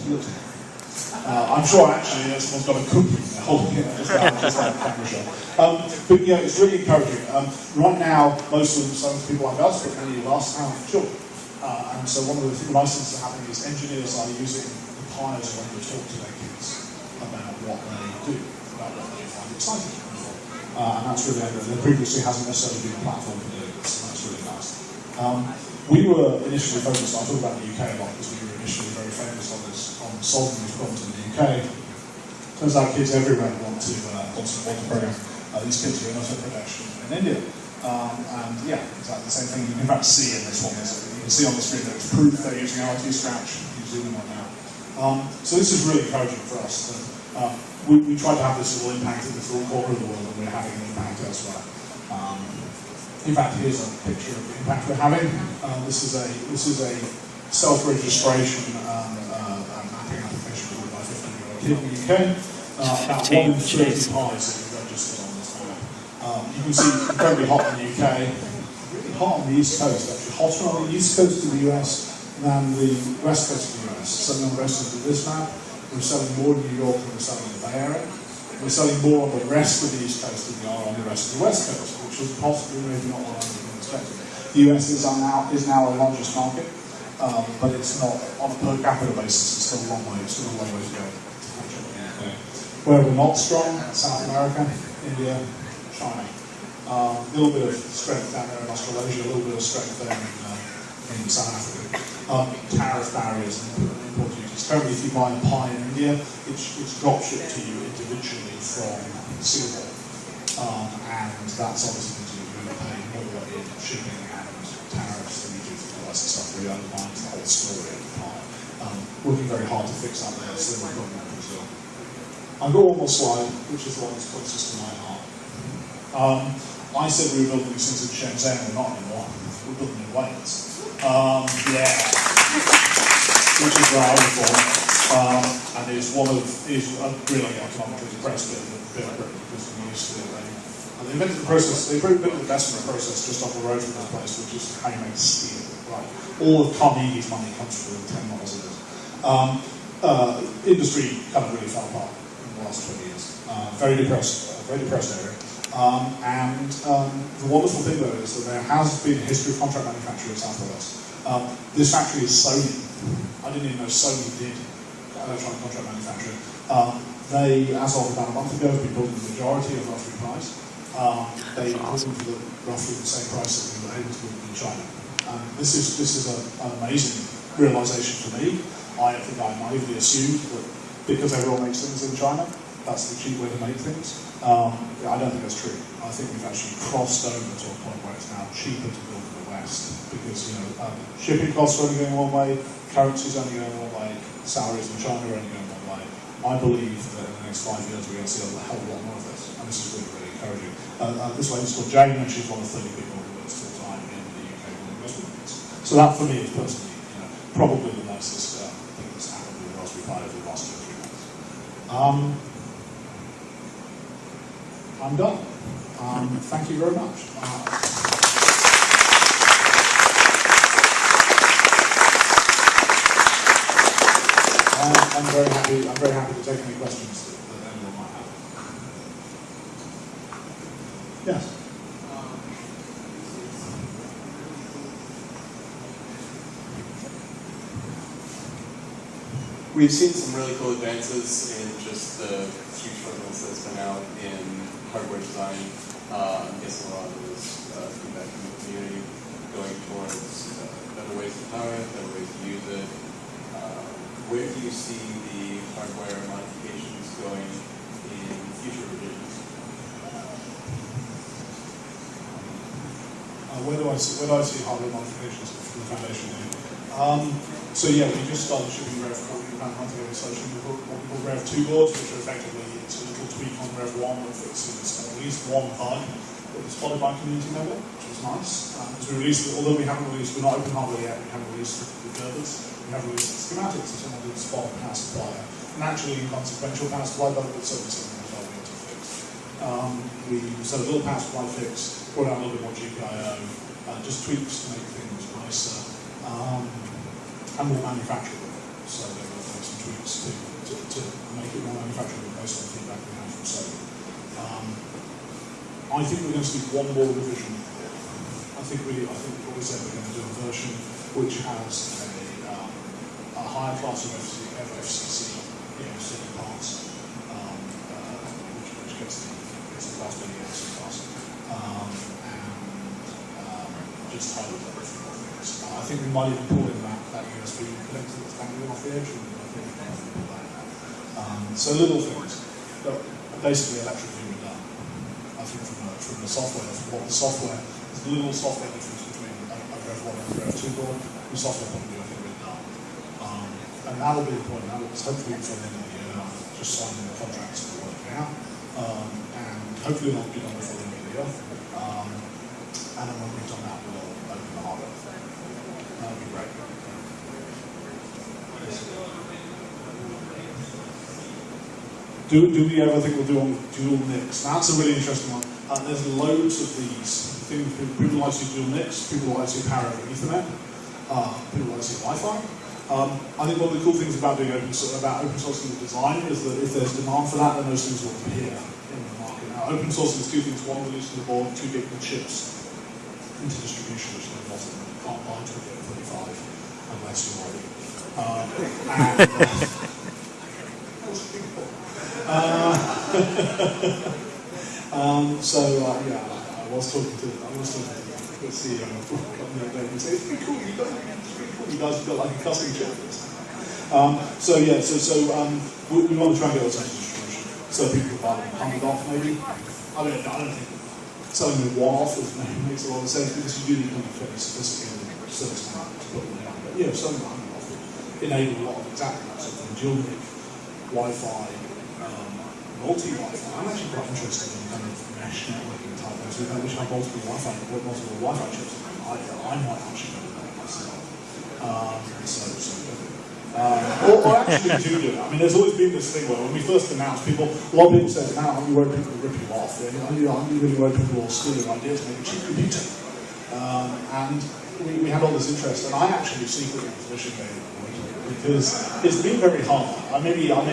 I'm sure actually someone's got a cookie holding it just like a camera shot. But it's really encouraging. Right now, some people like us, but many of us have children. And so one of the nice things that are happening is engineers are using the Pi as a way to talk to their kids about what they do, about what they find exciting. And that's really, there previously hasn't necessarily been a platform for doing this, and that's really nice. We were initially focused, I talk about the UK a lot, because we were initially very famous on solving these problems in the UK. Turns out kids everywhere want to program. These kids are in auto production in India. Exactly the same thing you can in fact see in this one. You can see on the screen that it's proof they're using MIT Scratch. You zoom in on now. So this is really encouraging for us. We try to have this little impact in this little corner of the world, and we're having an impact elsewhere. In fact, here's a picture of the impact we're having. This is a self-registration mapping application called by a 15-year-old kid in the UK. About 1 in 30 Pis that we've registered on this map. You can see it's incredibly hot in the UK, really hot on the East Coast, actually hotter on the East Coast of the US than the West Coast of the US. Certainly on the rest of this map, we're selling more in New York than we're selling in the Bay Area. We're selling more on the rest of the East Coast than we are on the rest of the West Coast, which is possibly maybe not what I would have expected. The US is now our largest market, but it's not, on a per capita basis, it's still a long way to go. Where we're not strong, South America, India, China. A little bit of strength down there in Australasia, a little bit of strength there in South Africa. Tariff barriers and import duties. Currently, if you buy a Pi in India, it's drop shipped to you individually from Singapore. And that's obviously going to pay more in shipping and tariffs than you do for the rest of stuff. We undermines the whole story of the Pi. Working very hard to fix that there, so we're going to Brazil. I've got one more slide, which is the one that's closest to my heart. I said we were building these things in Shenzhen, we're not anymore. We're building in Wales. Which is where I was born. And is really economically depressed bit of Britain, because we used to they invented the process, they invented the decimer process just off the road from this place, which is how you make steel. Right. All of Carnegie's money comes from the 10 miles of it. Industry kind of really fell apart in the last 20 years. Very depressed area. The wonderful thing though is that there has been a history of contract manufacturing in South Wales. This factory is Sony. I didn't even know Sony did electronic contract manufacturing. They, as of about a month ago, have been building the majority of Raspberry Pis. They bought them for roughly the same price that we were able to build them in China. This is an amazing realization for me. I think I naively assumed that because everyone makes things in China, that's the cheap way to make things. I don't think that's true. I think we've actually crossed over to a point where it's now cheaper to build in the West because shipping costs are only going one way, currency is only going one way, salaries in China are only going one way. I believe that in the next 5 years we're going to see a hell of a lot more of this, and this is really, really encouraging. This lady's called Jane, and she's one of 30 people who works full time in the UK building investment units. So that for me is personally, probably the nicest thing that's happened with Raspberry Pi over the last 2 or 3 months. I'm done. Thank you very much. I'm very happy to take any questions that anyone might have. Yes. We've seen some really cool advances in just the huge focus that's been out in hardware design. I'm guessing a lot of it is feedback from the community going towards better ways to power it, better ways to use it. Where do you see the hardware modifications going in future revisions? Where do I see hardware modifications for the foundation? So yeah, we just started shipping Rev 4 about a month ago. So what we call Rev 2 boards, which are effectively it's a little tweak on Rev 1 that fixes at least one bug that was spotted by a community member, which was nice. As we released, although we haven't released, we're not open hardware yet. We haven't released the drivers. We have released the schematics of someone who's spot power supplier, and actually inconsequential power supply bug, but certainly something we told to fix. So a little power supply fix, brought out a little bit more GPIO, just tweaks to make things nicer. And more manufacturable. So there were some tweaks to make it more manufacturable based on feedback we had from Sony. I think we're going to see one more revision. I think what we said we're going to do a version which has a higher class of FCC, certain parts, which gets the class being the FC class, and just highlight a few more things. I think we might even pull in that USB connector that's dangling off the edge, and I think we can pull that out. So little things, but basically electrically we're done. I think from the software, from what the software, there's a little software difference between a Rev 1 and a Rev 2 board. The software point of view, I think we're done. And that'll be the point, it's hopefully before the end of the year, just signing the contracts and working out. And hopefully not be done before the end of the year. And then when we've done that, we'll open the hardware. That would be great. Do we ever think we'll do on dual NICs? Now, that's a really interesting one. There's loads of these things. People like to see dual NICs, people like to see power over Ethernet, people like to see Wi-Fi. I think one of the cool things about doing open sourcing the design is that if there's demand for that, then those things will appear in the market. Now, open sourcing is two things: one, releasing the board, 2 gigabit chips into distribution, which they often can't buy until you get 35, unless you're already. Yeah, I was talking to the CEO of the company the other day, and he said, "It's pretty cool. You guys have got like a custom chip for this." We want to try and get those into distribution, so people can buy them 100 off maybe. I don't think selling them one-off makes a lot of sense, because you do need kind of fairly sophisticated service to put them down. But yeah, selling them 100 off would enable a lot of exactly that sort of thing. Dual NIC, Wi-Fi, multi-Wi-Fi. I'm actually quite interested in kind of mesh networking type things, which have multiple Wi-Fi chips. I might actually go with that myself. Or actually do it. I mean, there's always been this thing where when we first announced, a lot of people said, "Now, aren't you worried people will rip you off? Aren't you really worried people will steal your ideas to make a cheap computer?" And we had all this interest, and I actually secretly was wishing they would, because it's been very hard. Maybe I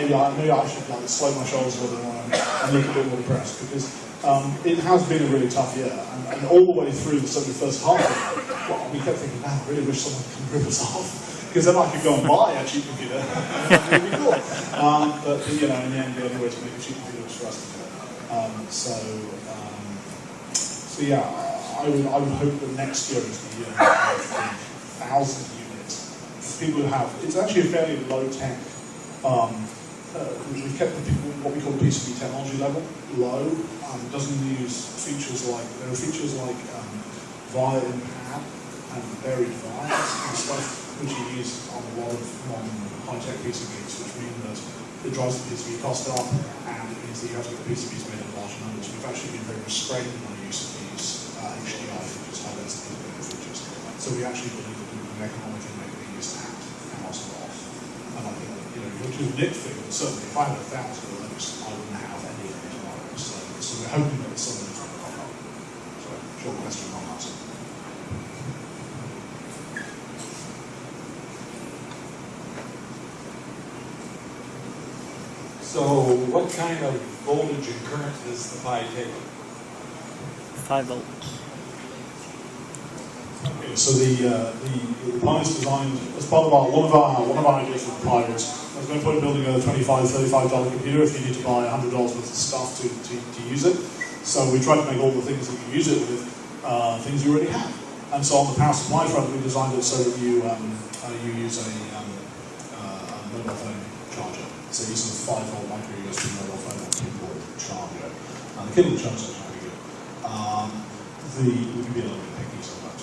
should like slow my shoulders a little bit more and look a bit more depressed, because it has been a really tough year, and all the way through the first half, we kept thinking, "Man, I really wish someone could rip us off," because then I could go and buy a cheap computer. That would be cool. But in the end, the only way to make a cheap computer was for us to do it. So yeah, I would hope that next year is the year of 1,000 units. People who have, it's actually a fairly low tech. We've kept what we call the PCB technology level low. It doesn't use features like, there are features like via in pad and buried vias and stuff, which you use on a lot of non-high-tech PCBs, which mean that it drives the PCB cost up, and it means that you have to get the PCBs made in large numbers. We've actually been very restrained in our use of these HDI features, high-density features. So we actually believe that we can economically make these at 1,000 off. And I think that, your dual NIC thing, certainly if I had 1,000 of those, I wouldn't have any of them tomorrow. So we're hoping that some of them will come up. So, short question, long answer. So what kind of voltage and current does the Pi take? 5 volts. Okay, so the Pi is designed as part of one of our ideas with the Pi was I was going to put a building a $25-$35 computer if you need to buy $100 worth of stuff to use it. So we tried to make all the things that you use it with things you already have. And so on the power supply front, we designed it so that you use a mobile phone charger. So you use a 5-volt micro USB mobile phone or keyboard charger. And the keyboard charger is very good. We can be a little bit picky sometimes.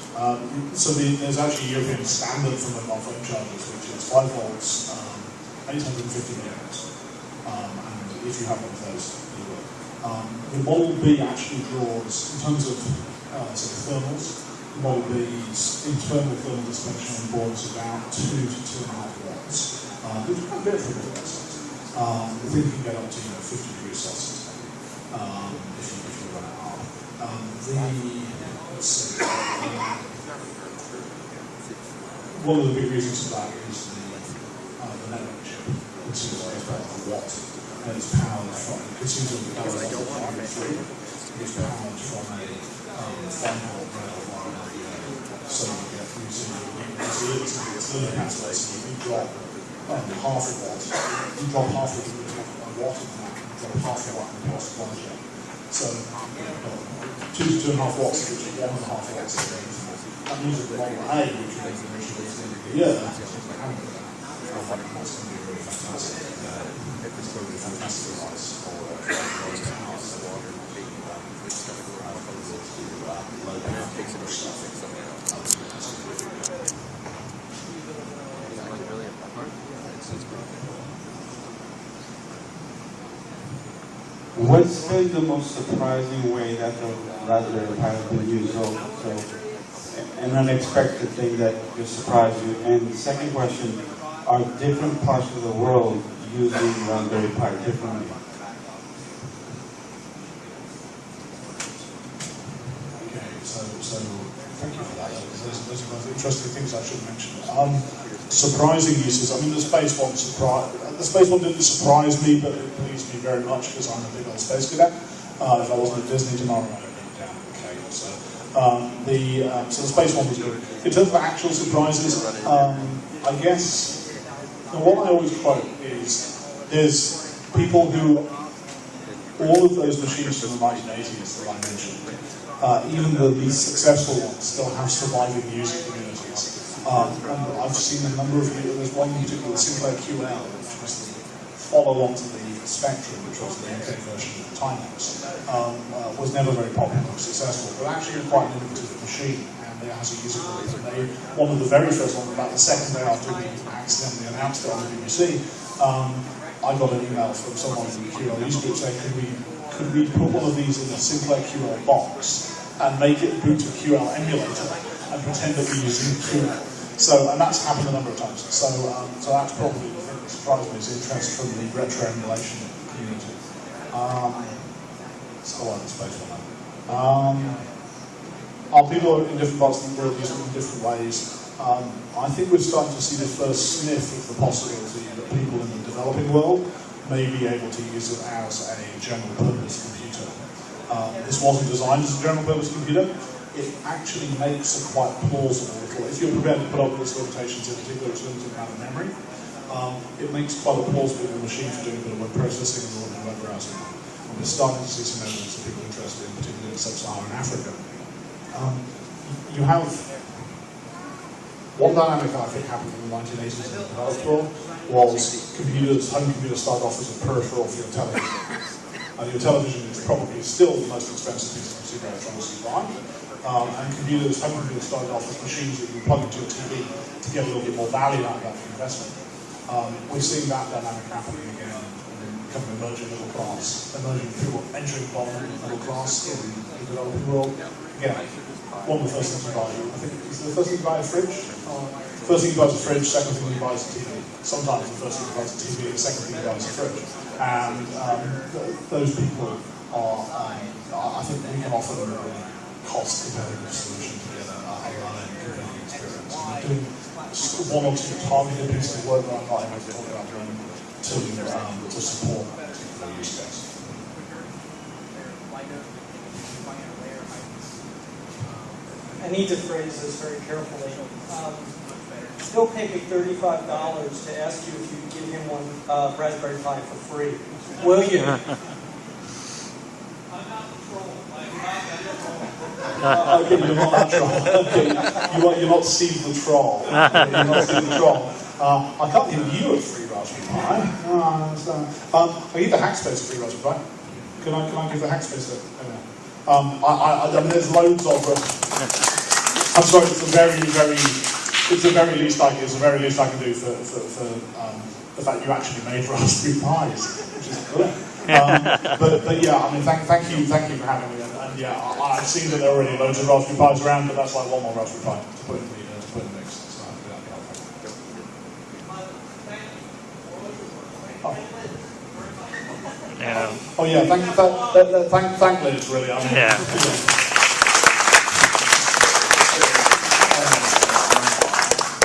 So there's actually a European standard for mobile phone chargers, which is 5 volts, 850 milliamps. And if you have one of those, you will. The Model B actually draws, in terms of sort of thermals, the Model B's internal thermal dissipation on board is about 2 to 2.5 watts. Which is quite a bit for a website. The thing can get up to 50 degrees Celsius if you run it hard. Let's see. One of the big reasons for that is the network chip. Consumes about a watt, and it's powered from. It consumes a power from it's powered from a 5-volt rail line. So you get it's linear capacitor. So you drop half a watt. You drop half a watt of that. You drop half a watt in the power supply chain. So 2 to 2.5 watts, which is 1.5 watts of the internet. That means that the Model A, which we make initially at the end of the year, that's going to be really fantastic. It's going to be a fantastic device for low power What's been the most surprising way that the Raspberry Pi has been used? So an unexpected thing that just surprised you. And the second question, are different parts of the world using Raspberry Pi differently? Okay, so thank you for that. Those are both interesting things I should mention. Surprising uses. I mean, the space one didn't surprise me, but it pleased me very much because I'm a big old space cadet. If I wasn't at Disney tomorrow, I'd be down in the cave. So the space one was good. In terms of actual surprises, I guess what I always quote is there's people who all of those machines from the 1980s that I mentioned, even the least successful ones, still have surviving user communities. And I've seen a number of there's one in particular, Sinclair QL, which was the follow-on to the Spectrum, which was the UK version of the Timex, was never very popular or successful, but actually quite an innovative machine, and it has a user group. And one of the very first ones, about the second day after we accidentally announced it on the BBC, I got an email from someone in the QL user group saying, could we put one of these in a Sinclair QL box and make it boot a QL emulator and pretend that we're using QL? So, and that's happened a number of times. So that's probably the thing that surprised me, is interest from the retro emulation community. So on the space one. People in different parts of the world use it in different ways. I think we're starting to see the first sniff of the possibility that people in the developing world may be able to use it as a general purpose computer. This wasn't designed as a general purpose computer. It actually makes a quite plausible little, if you're prepared to put up with its limitations, in particular its limited amount of memory, it makes quite a plausible little machine for doing a bit of web processing and a little bit of web browsing. And we're starting to see some evidence of people interested in, particularly in sub-Saharan Africa. You have one dynamic I think happened in the 1980s in the developed world was home computers started off as a peripheral for your television. And your television is probably still the most expensive piece of consumer electronics you buy. And home computers started off as machines that you plug into your TV to get a little bit more value out of that investment. We're seeing that dynamic happening again in kind of emerging middle class, emerging people entering bottom middle class in the developing world. Again, one of the first things you buy, I think, is the first thing you buy a fridge? First thing you buy is a fridge, second thing you buy is a TV. Sometimes the first thing you buy is a TV, the second thing you buy is a fridge. And those people are, I think we can offer them a really cost-competitive solution to get a high-end computing experience. And doing one or two targeted pieces of work that I'm not able to talk about during to support that particular use case. I need to phrase this very carefully. He'll pay me $35 to ask you if you give him one Raspberry Pi for free. Will you? Okay, you're not that troll. Okay, you're not Steve the Troll. Okay, you're not Steve the Troll. I can't give you a free Raspberry Pi. I understand. I give the Hackspace a free Raspberry Pi. Can I give the Hackspace a? I mean, there's loads of. I'm sorry, it's the very least I can do for the fact you actually made Raspberry Pis, which is good. But yeah, I mean, thank you for having me. And yeah, I've seen that there are already loads of Raspberry Pis around, but that's like one more Raspberry Pi to put in the mix. So Yeah. oh yeah, thank Liz, really. I mean, Yeah.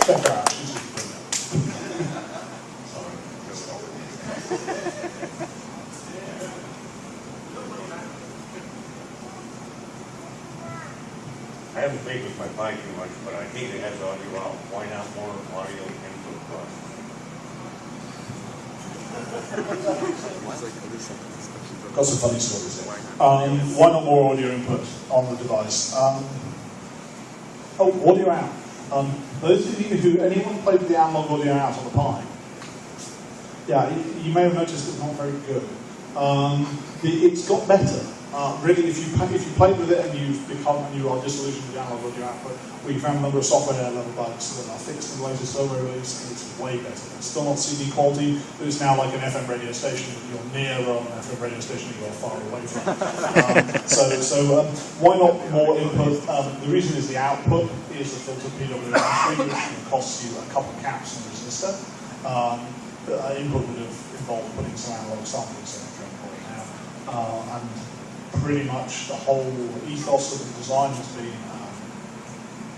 Check her out. She's I haven't played with my Pi too much, but I think it has audio out. Why not more audio input plus? got some funny stories there. Why not more audio input on the device? Audio out. Those of you who, anyone played with the analog audio out on the Pi? Yeah, you may have noticed it's not very good. It's got better. Really, if you played with it and you are disillusioned with the analog audio output, we found a number of software level bugs that are fixed in the latest firmware release, and it's way better. It's still not CD quality, but it's now like an FM radio station that you're near rather than an FM radio station you are far away from. So why not more input? The reason is the output is the filter PWM3, which can cost you a couple of caps and a resistor. Input would have involved putting some analog sampling circuitry on board now, and pretty much the whole ethos of the design has been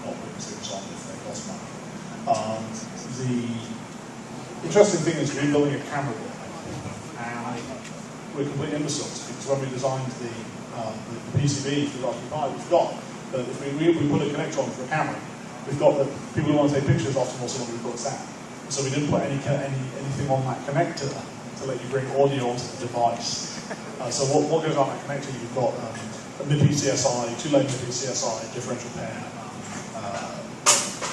not witnessing design if they cost money. The interesting thing is we're building a camera board, and we're complete imbeciles because when we designed the PCB for the Raspberry Pi, we've got that if we put a connector on for a camera, we've got that people who want to take pictures often will see what we put that. So we didn't put anything on that connector to let you bring audio onto the device. So what goes on that connector? You've got a mid-PCSI, two-lane mid-PCSI differential pair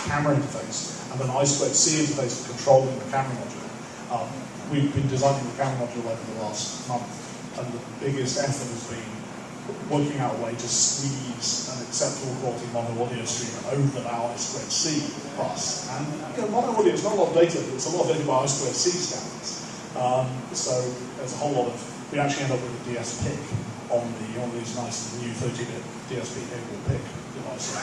camera interface, and an I2C interface for controlling the camera module. We've been designing the camera module over the last month, and the biggest effort has been working out a way to squeeze an acceptable quality mono audio stream over the I2C bus. And mono audio is not a lot of data, but it's a lot of data by I2C standards. So there's a whole lot of. We actually end up with a DS pick on these nice new 30-bit DSP capable pick devices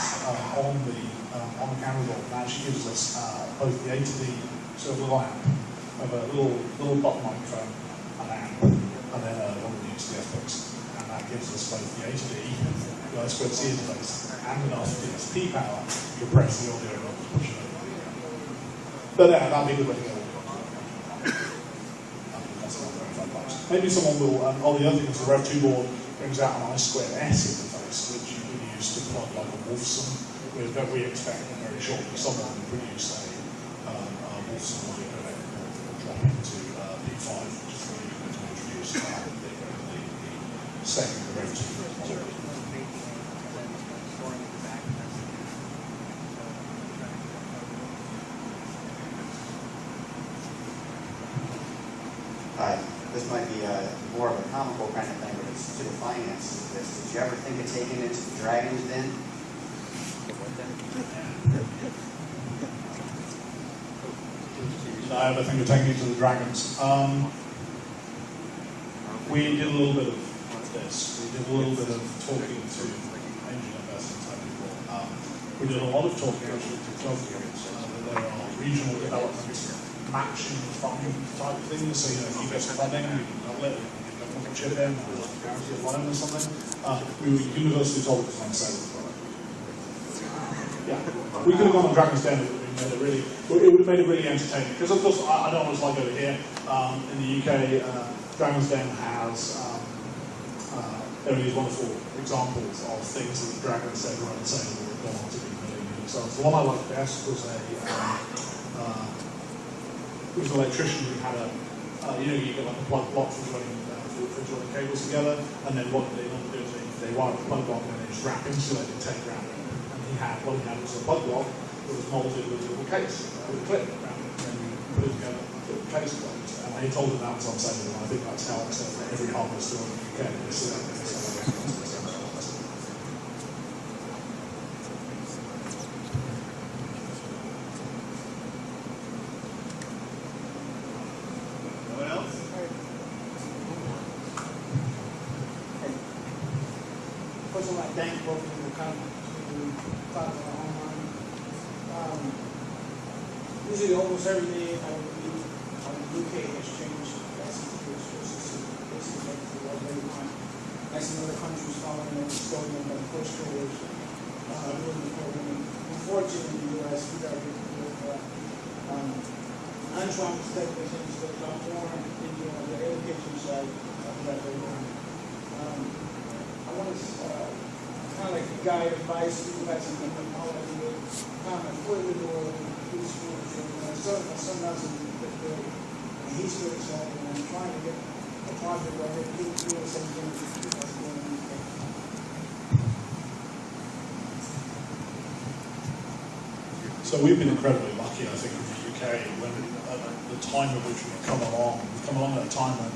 on the camera board. And actually gives us both the A to D sort of little amp, of a little button microphone, an amp, and then one of the DS picks. And that gives us both the A to D, the I2C interface, and enough DSP power to compress the audio and push it over. But yeah, that'd be a good way to go. Maybe someone will, the other thing is the Rev 2 board brings out an I2S interface, which you can use to plug like a Wolfson with, that we expect very shortly someone will produce a Wolfson audio codec that will drop into P5, which is really going to introduce the second Rev 2 board. Hi. This might be more of a comical kind of thing, but it's to the finances of this. Did you ever think of taking it to the Dragons Den? Did I ever think of taking it to the Dragons? We did a little bit of this. We did a little bit of talking to angel investors and people. We did a lot of talking actually to governments. There are regional developments matching funding type things, so if you get some funding, you can let government chip in or guarantee a loan or something. We were universally told it was on sale. Yeah, we could have gone on Dragon's Den, it would have been it would have made it really entertaining. Because of course, I don't know what it's like over here. In the UK, Dragon's Den has there are these wonderful examples of things that the Dragon said were unsayable that go on to be million so the one I liked best was an electrician who had you get like a plug block for joining cables together, and then what they normally do is they wire the plug block and then they just wrap insulated tape around it. And what he had was a plug block that was molded with a little case with a clip around it, and then you put it together, put the case closed. And they told him that was unsayable, and I think that's how it's for every hardware store in the UK. First of all, I thank both of you for coming to talk about online. Usually almost every day I would read the UK has changed drastically versus like the world very much. I see other countries following and studying them, but first graders doing the program. Unfortunately, in the US, we got to get with untrained technicians that are more in the education side of that very much. I want to kind of like guide advice to you guys on how I do it. Kind of put it in the world through school. My son doesn't get good, and he's good excited, and I'm trying to get a project where they keep doing the same thing that's going on. So we've been incredibly lucky, I think, in the UK, when at the time at which we've come along at a time when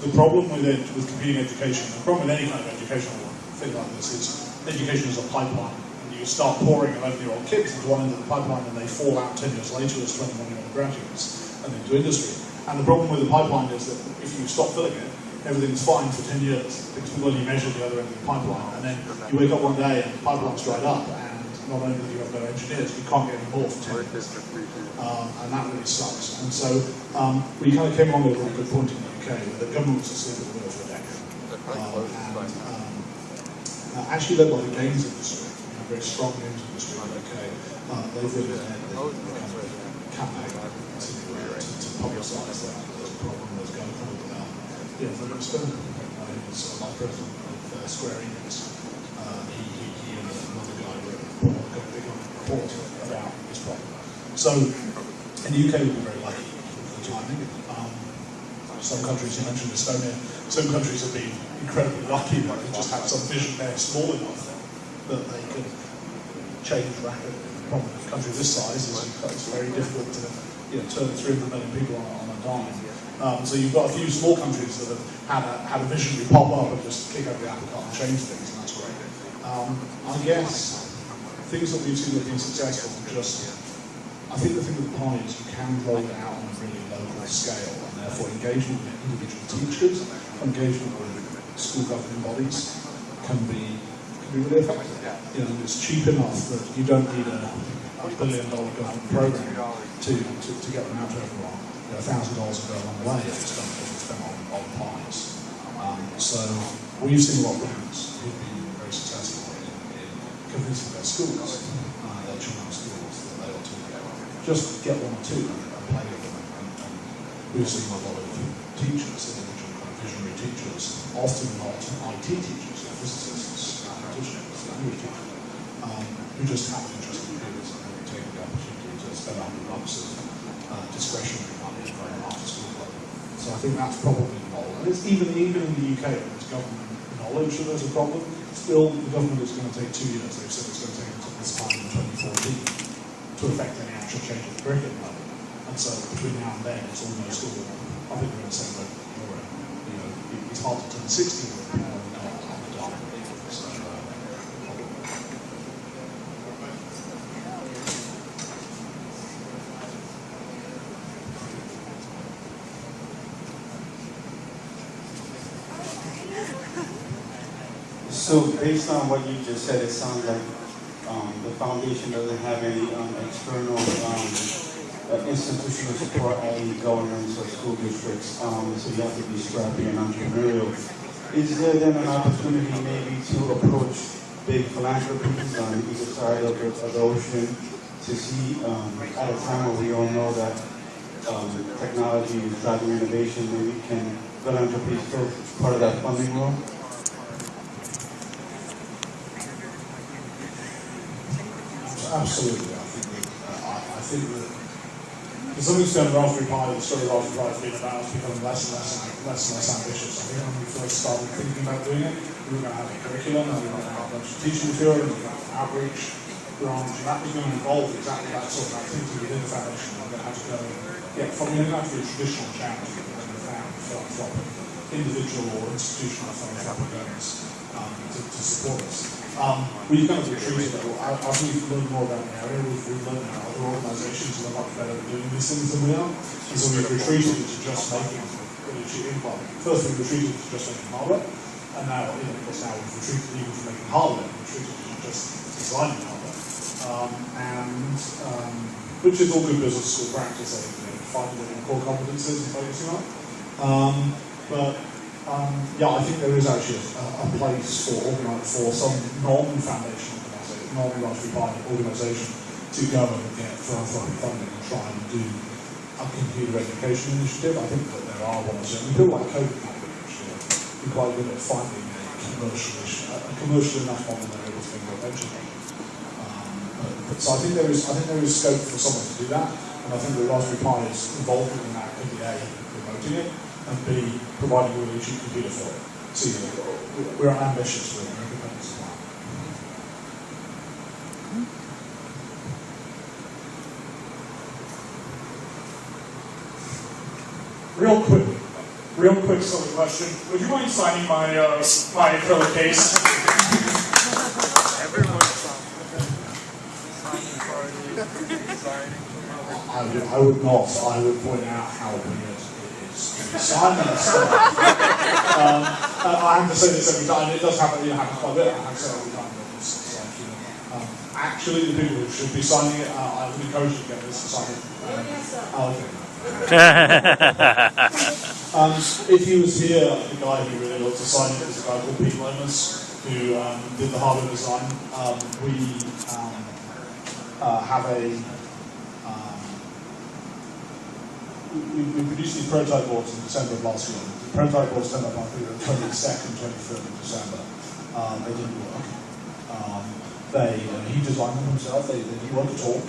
the problem with computing education, the problem with any kind of educational thing like this is education is a pipeline. And you start pouring 11-year-old kids into one end of the pipeline and they fall out 10 years later as 21-year-old graduates and into industry. And the problem with the pipeline is that if you stop filling it, everything's fine for 10 years because we've only measured the other end of the pipeline. And then you wake up one day and the pipeline's dried up, and not only do you have no engineers, you can't get any more for 10 years. And that really sucks. And so we kind of came along at a really good point in the UK where the government was asleep at the wheel for a decade. Actually led by the games industry, very strong games industry in the UK. They've really led the campaign to publicise that there's a problem. There's a guy called Philip Stone, who's my president of Square Enix. He and another guy wrote a big report about this problem. So in the UK we've been very lucky with the timing. Some countries, you mentioned Estonia, some countries have been incredibly lucky that they just have some vision there small enough that they can change rapidly. The problem with a country this size is it's very difficult to turn 300 million people on a dime. So you've got a few small countries that have had a visionary pop up and just kick over the apple cart and change things, and that's great. I guess things that we've seen that have been successful I think the thing with the pie is you can roll it out on a really local scale, and therefore engagement with individual teachers, engagement with school governing bodies can be really effective. It's cheap enough that you don't need a $1 billion government program to get them out to everyone. $1,000 will go a long way if it's spent on pies. So we've seen a lot of parents who've been very successful in convincing their schools, their children's schools, that they ought to just get one or two and play with them. And we've seen a lot of teachers, individual kind of visionary teachers, often not IT teachers, physicists, mathematicians, language teachers, who just have interest in computers and have taken the opportunity to spend $100 of discretionary money for an after-school club. So I think that's probably the model. And it's even in the UK, when it's government knowledge that there's a problem, still the government is going to take 2 years. They've said it's going to take until this time in 2014 to affect any actual change at the curriculum level. And so between now and then, it's almost all, I think we're in the same boat that you're in. It's hard to turn 60 on the dime. So based on what you just said, it sounds like the foundation doesn't have any external institutional support at any governments or school districts, so you have to be scrappy and entrepreneurial. Is there then an opportunity maybe to approach big philanthropies on either side of the ocean to see at a time where we all know that technology is driving innovation, maybe can philanthropy still part of that funding role? Absolutely. I think that to some extent Raspberry Pi, the story of Raspberry Pi has been about us becoming less and less ambitious. I think when we first started thinking about doing it, we were going to have a curriculum, and we were going to have a bunch of teaching material, and we were going to have outreach branch, and that was going to involve exactly that sort of activity within the foundation. We're going to have to go, we're going to have to be a traditional charity, we're going to found philanthropic, individual or institutional philanthropic donors to support us. We've kind of retreated, as we've learned more about the area, we've learned how other organisations are much better at doing these things than we are, and so we've retreated to just making, first we retreated to just making hardware, and now, of course, now we've retreated even from making hardware, we've retreated to just designing hardware, which is all good business school practice, finding the core competences and focusing on. I think there is actually a place for some non-foundation organisation, non-Raspberry Pi organisation to go and get philanthropic funding and try and do a computer education initiative. I think that there are one or two. People like Code Capital actually are quite good at finding a commercial enough model they're able to think of eventually. So I think there is scope for someone to do that, and I think the Raspberry Pi's involvement in that could be A, promoting it, and B, providing a really cheap computer for it. So we're ambitious, we're independent. Real quick silly question. Would you mind signing my acrylic case? I would not. I would point out how weird Simon stuff. I have to say this every time. It does happen. It happens quite a bit. I have to say every time. It's like, actually, the people who should be signing it, I would encourage you to get this and sign it. If he was here, the guy who really loved to sign it is a guy called Pete Lomas, who did the hardware design. We have a. We produced these prototype boards in December of last year. The prototype boards turned up on the 22nd, 23rd of December. They didn't work. He designed them himself. They didn't work at all.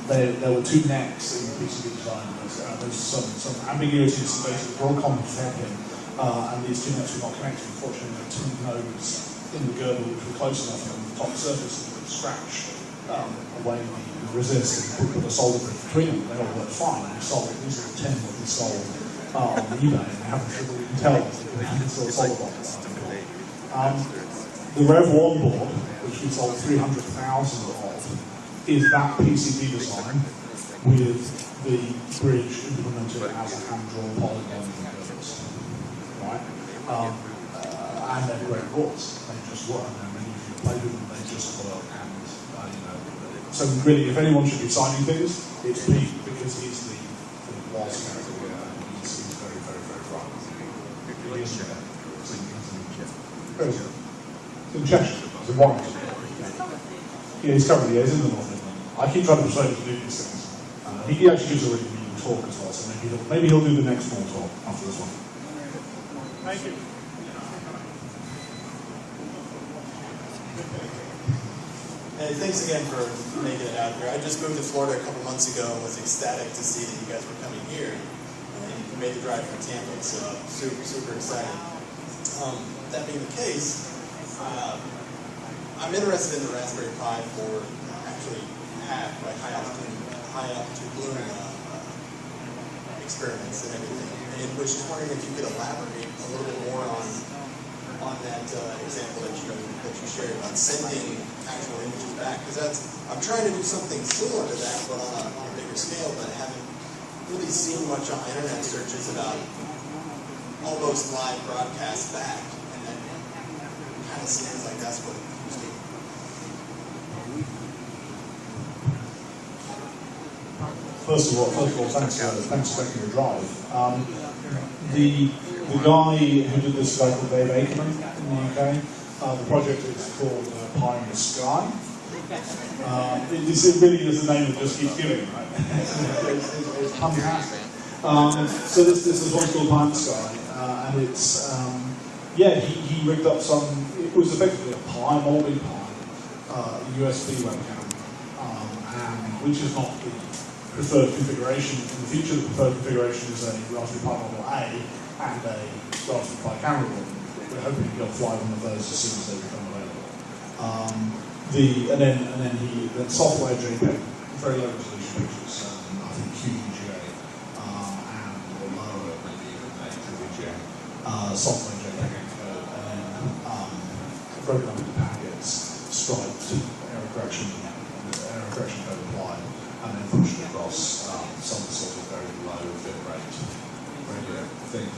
There were two necks in the PCB design. There's some ambiguity in some basic Broadcom fed in, and these two necks were not connected. Unfortunately, there were two nodes in the girdle which were close enough on the top surface that would scratch away the resist and put a solder bridge between them. They all worked fine. We sold these are the 10 that we sold on eBay, and they haven't sure we can tell it's still a solder box. The Rev 1 board, which we sold 300,000 of, is that PCB design with the bridge implemented as a hand-drawn polygon in the girdles. Right? And they're great boards. They just work, and then if you play with them, they just work. So really, if anyone should be signing things, it's Pete, because he's the walls character here, and he's very, very, very bright. He is there. It's in Cheshire. It's in Warrington. Yeah, he's currently in the North Midlands. I keep trying to persuade him to do these things. He actually gives a really mean talk as well, so maybe he'll do the next small talk after this one. Thank you. Hey, thanks again for making it out here. I just moved to Florida a couple months ago and was ecstatic to see that you guys were coming here. And you made the drive from Tampa, so super, super excited. That being the case, I'm interested in the Raspberry Pi for actually high altitude balloon experiments and everything. And was just wondering if you could elaborate a little bit more on that example that you shared about sending actual images back, because I'm trying to do something similar to that, but on a bigger scale, but I haven't really seen much on my internet searches about almost live broadcasts back, and that kind of seems like that's what it used to be. First of all, thanks for making the drive. The guy who did this is a guy called Dave Ackerman in the UK. The project is called Pie in the Sky. It really is the name that just keeps giving, right? It's fantastic. So this is one's called Pine Sky, and it's yeah, he rigged up some. It was effectively a Pi, Molby Pi, USB webcam, and which is not the preferred configuration. In the future, the preferred configuration is a Raspberry Pi Model A and a Raspberry Pi camera model. We're hoping to get fly one of those as soon as they become available. Then software JPEG, very low resolution pictures, I think QVGA, and or lower, maybe even QVGA, software JPEG encode, and then broken up into packets, striped, error correction code applied, and then pushed across some sort of very low bit rate radio thing.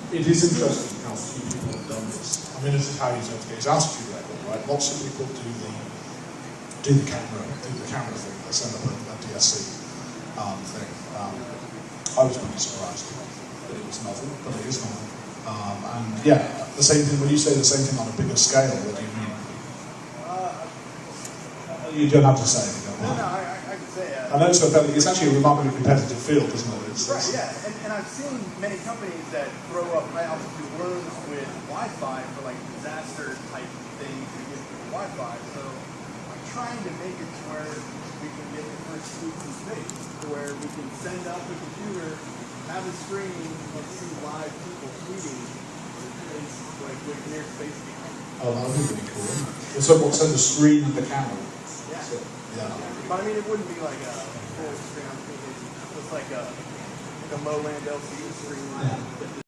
It is interesting how few people have done this. I mean, this is how you get his altitude record, right? Lots of people do the camera thing. They send up a DSC thing. I was pretty surprised that it was novel, but it is novel. And yeah, the same thing. When you say the same thing on a bigger scale, what do you mean? You don't have to say it. No, I can say it. I know it's actually a remarkably competitive field, isn't it? Right, yeah, and I've seen many companies that throw up high altitude balloons with Wi-Fi for like disaster type things to get through Wi-Fi. So I'm trying to make it to where we can get the first tweets in space, to where we can send up a computer, have a screen, and see live people tweeting. It's like with near space behind. Oh, that would be really cool, isn't it? So what, send the screen and the camera? Yeah. So, yeah. But I mean, it wouldn't be like a full screen. I'm thinking it's like a low-land LCD screen.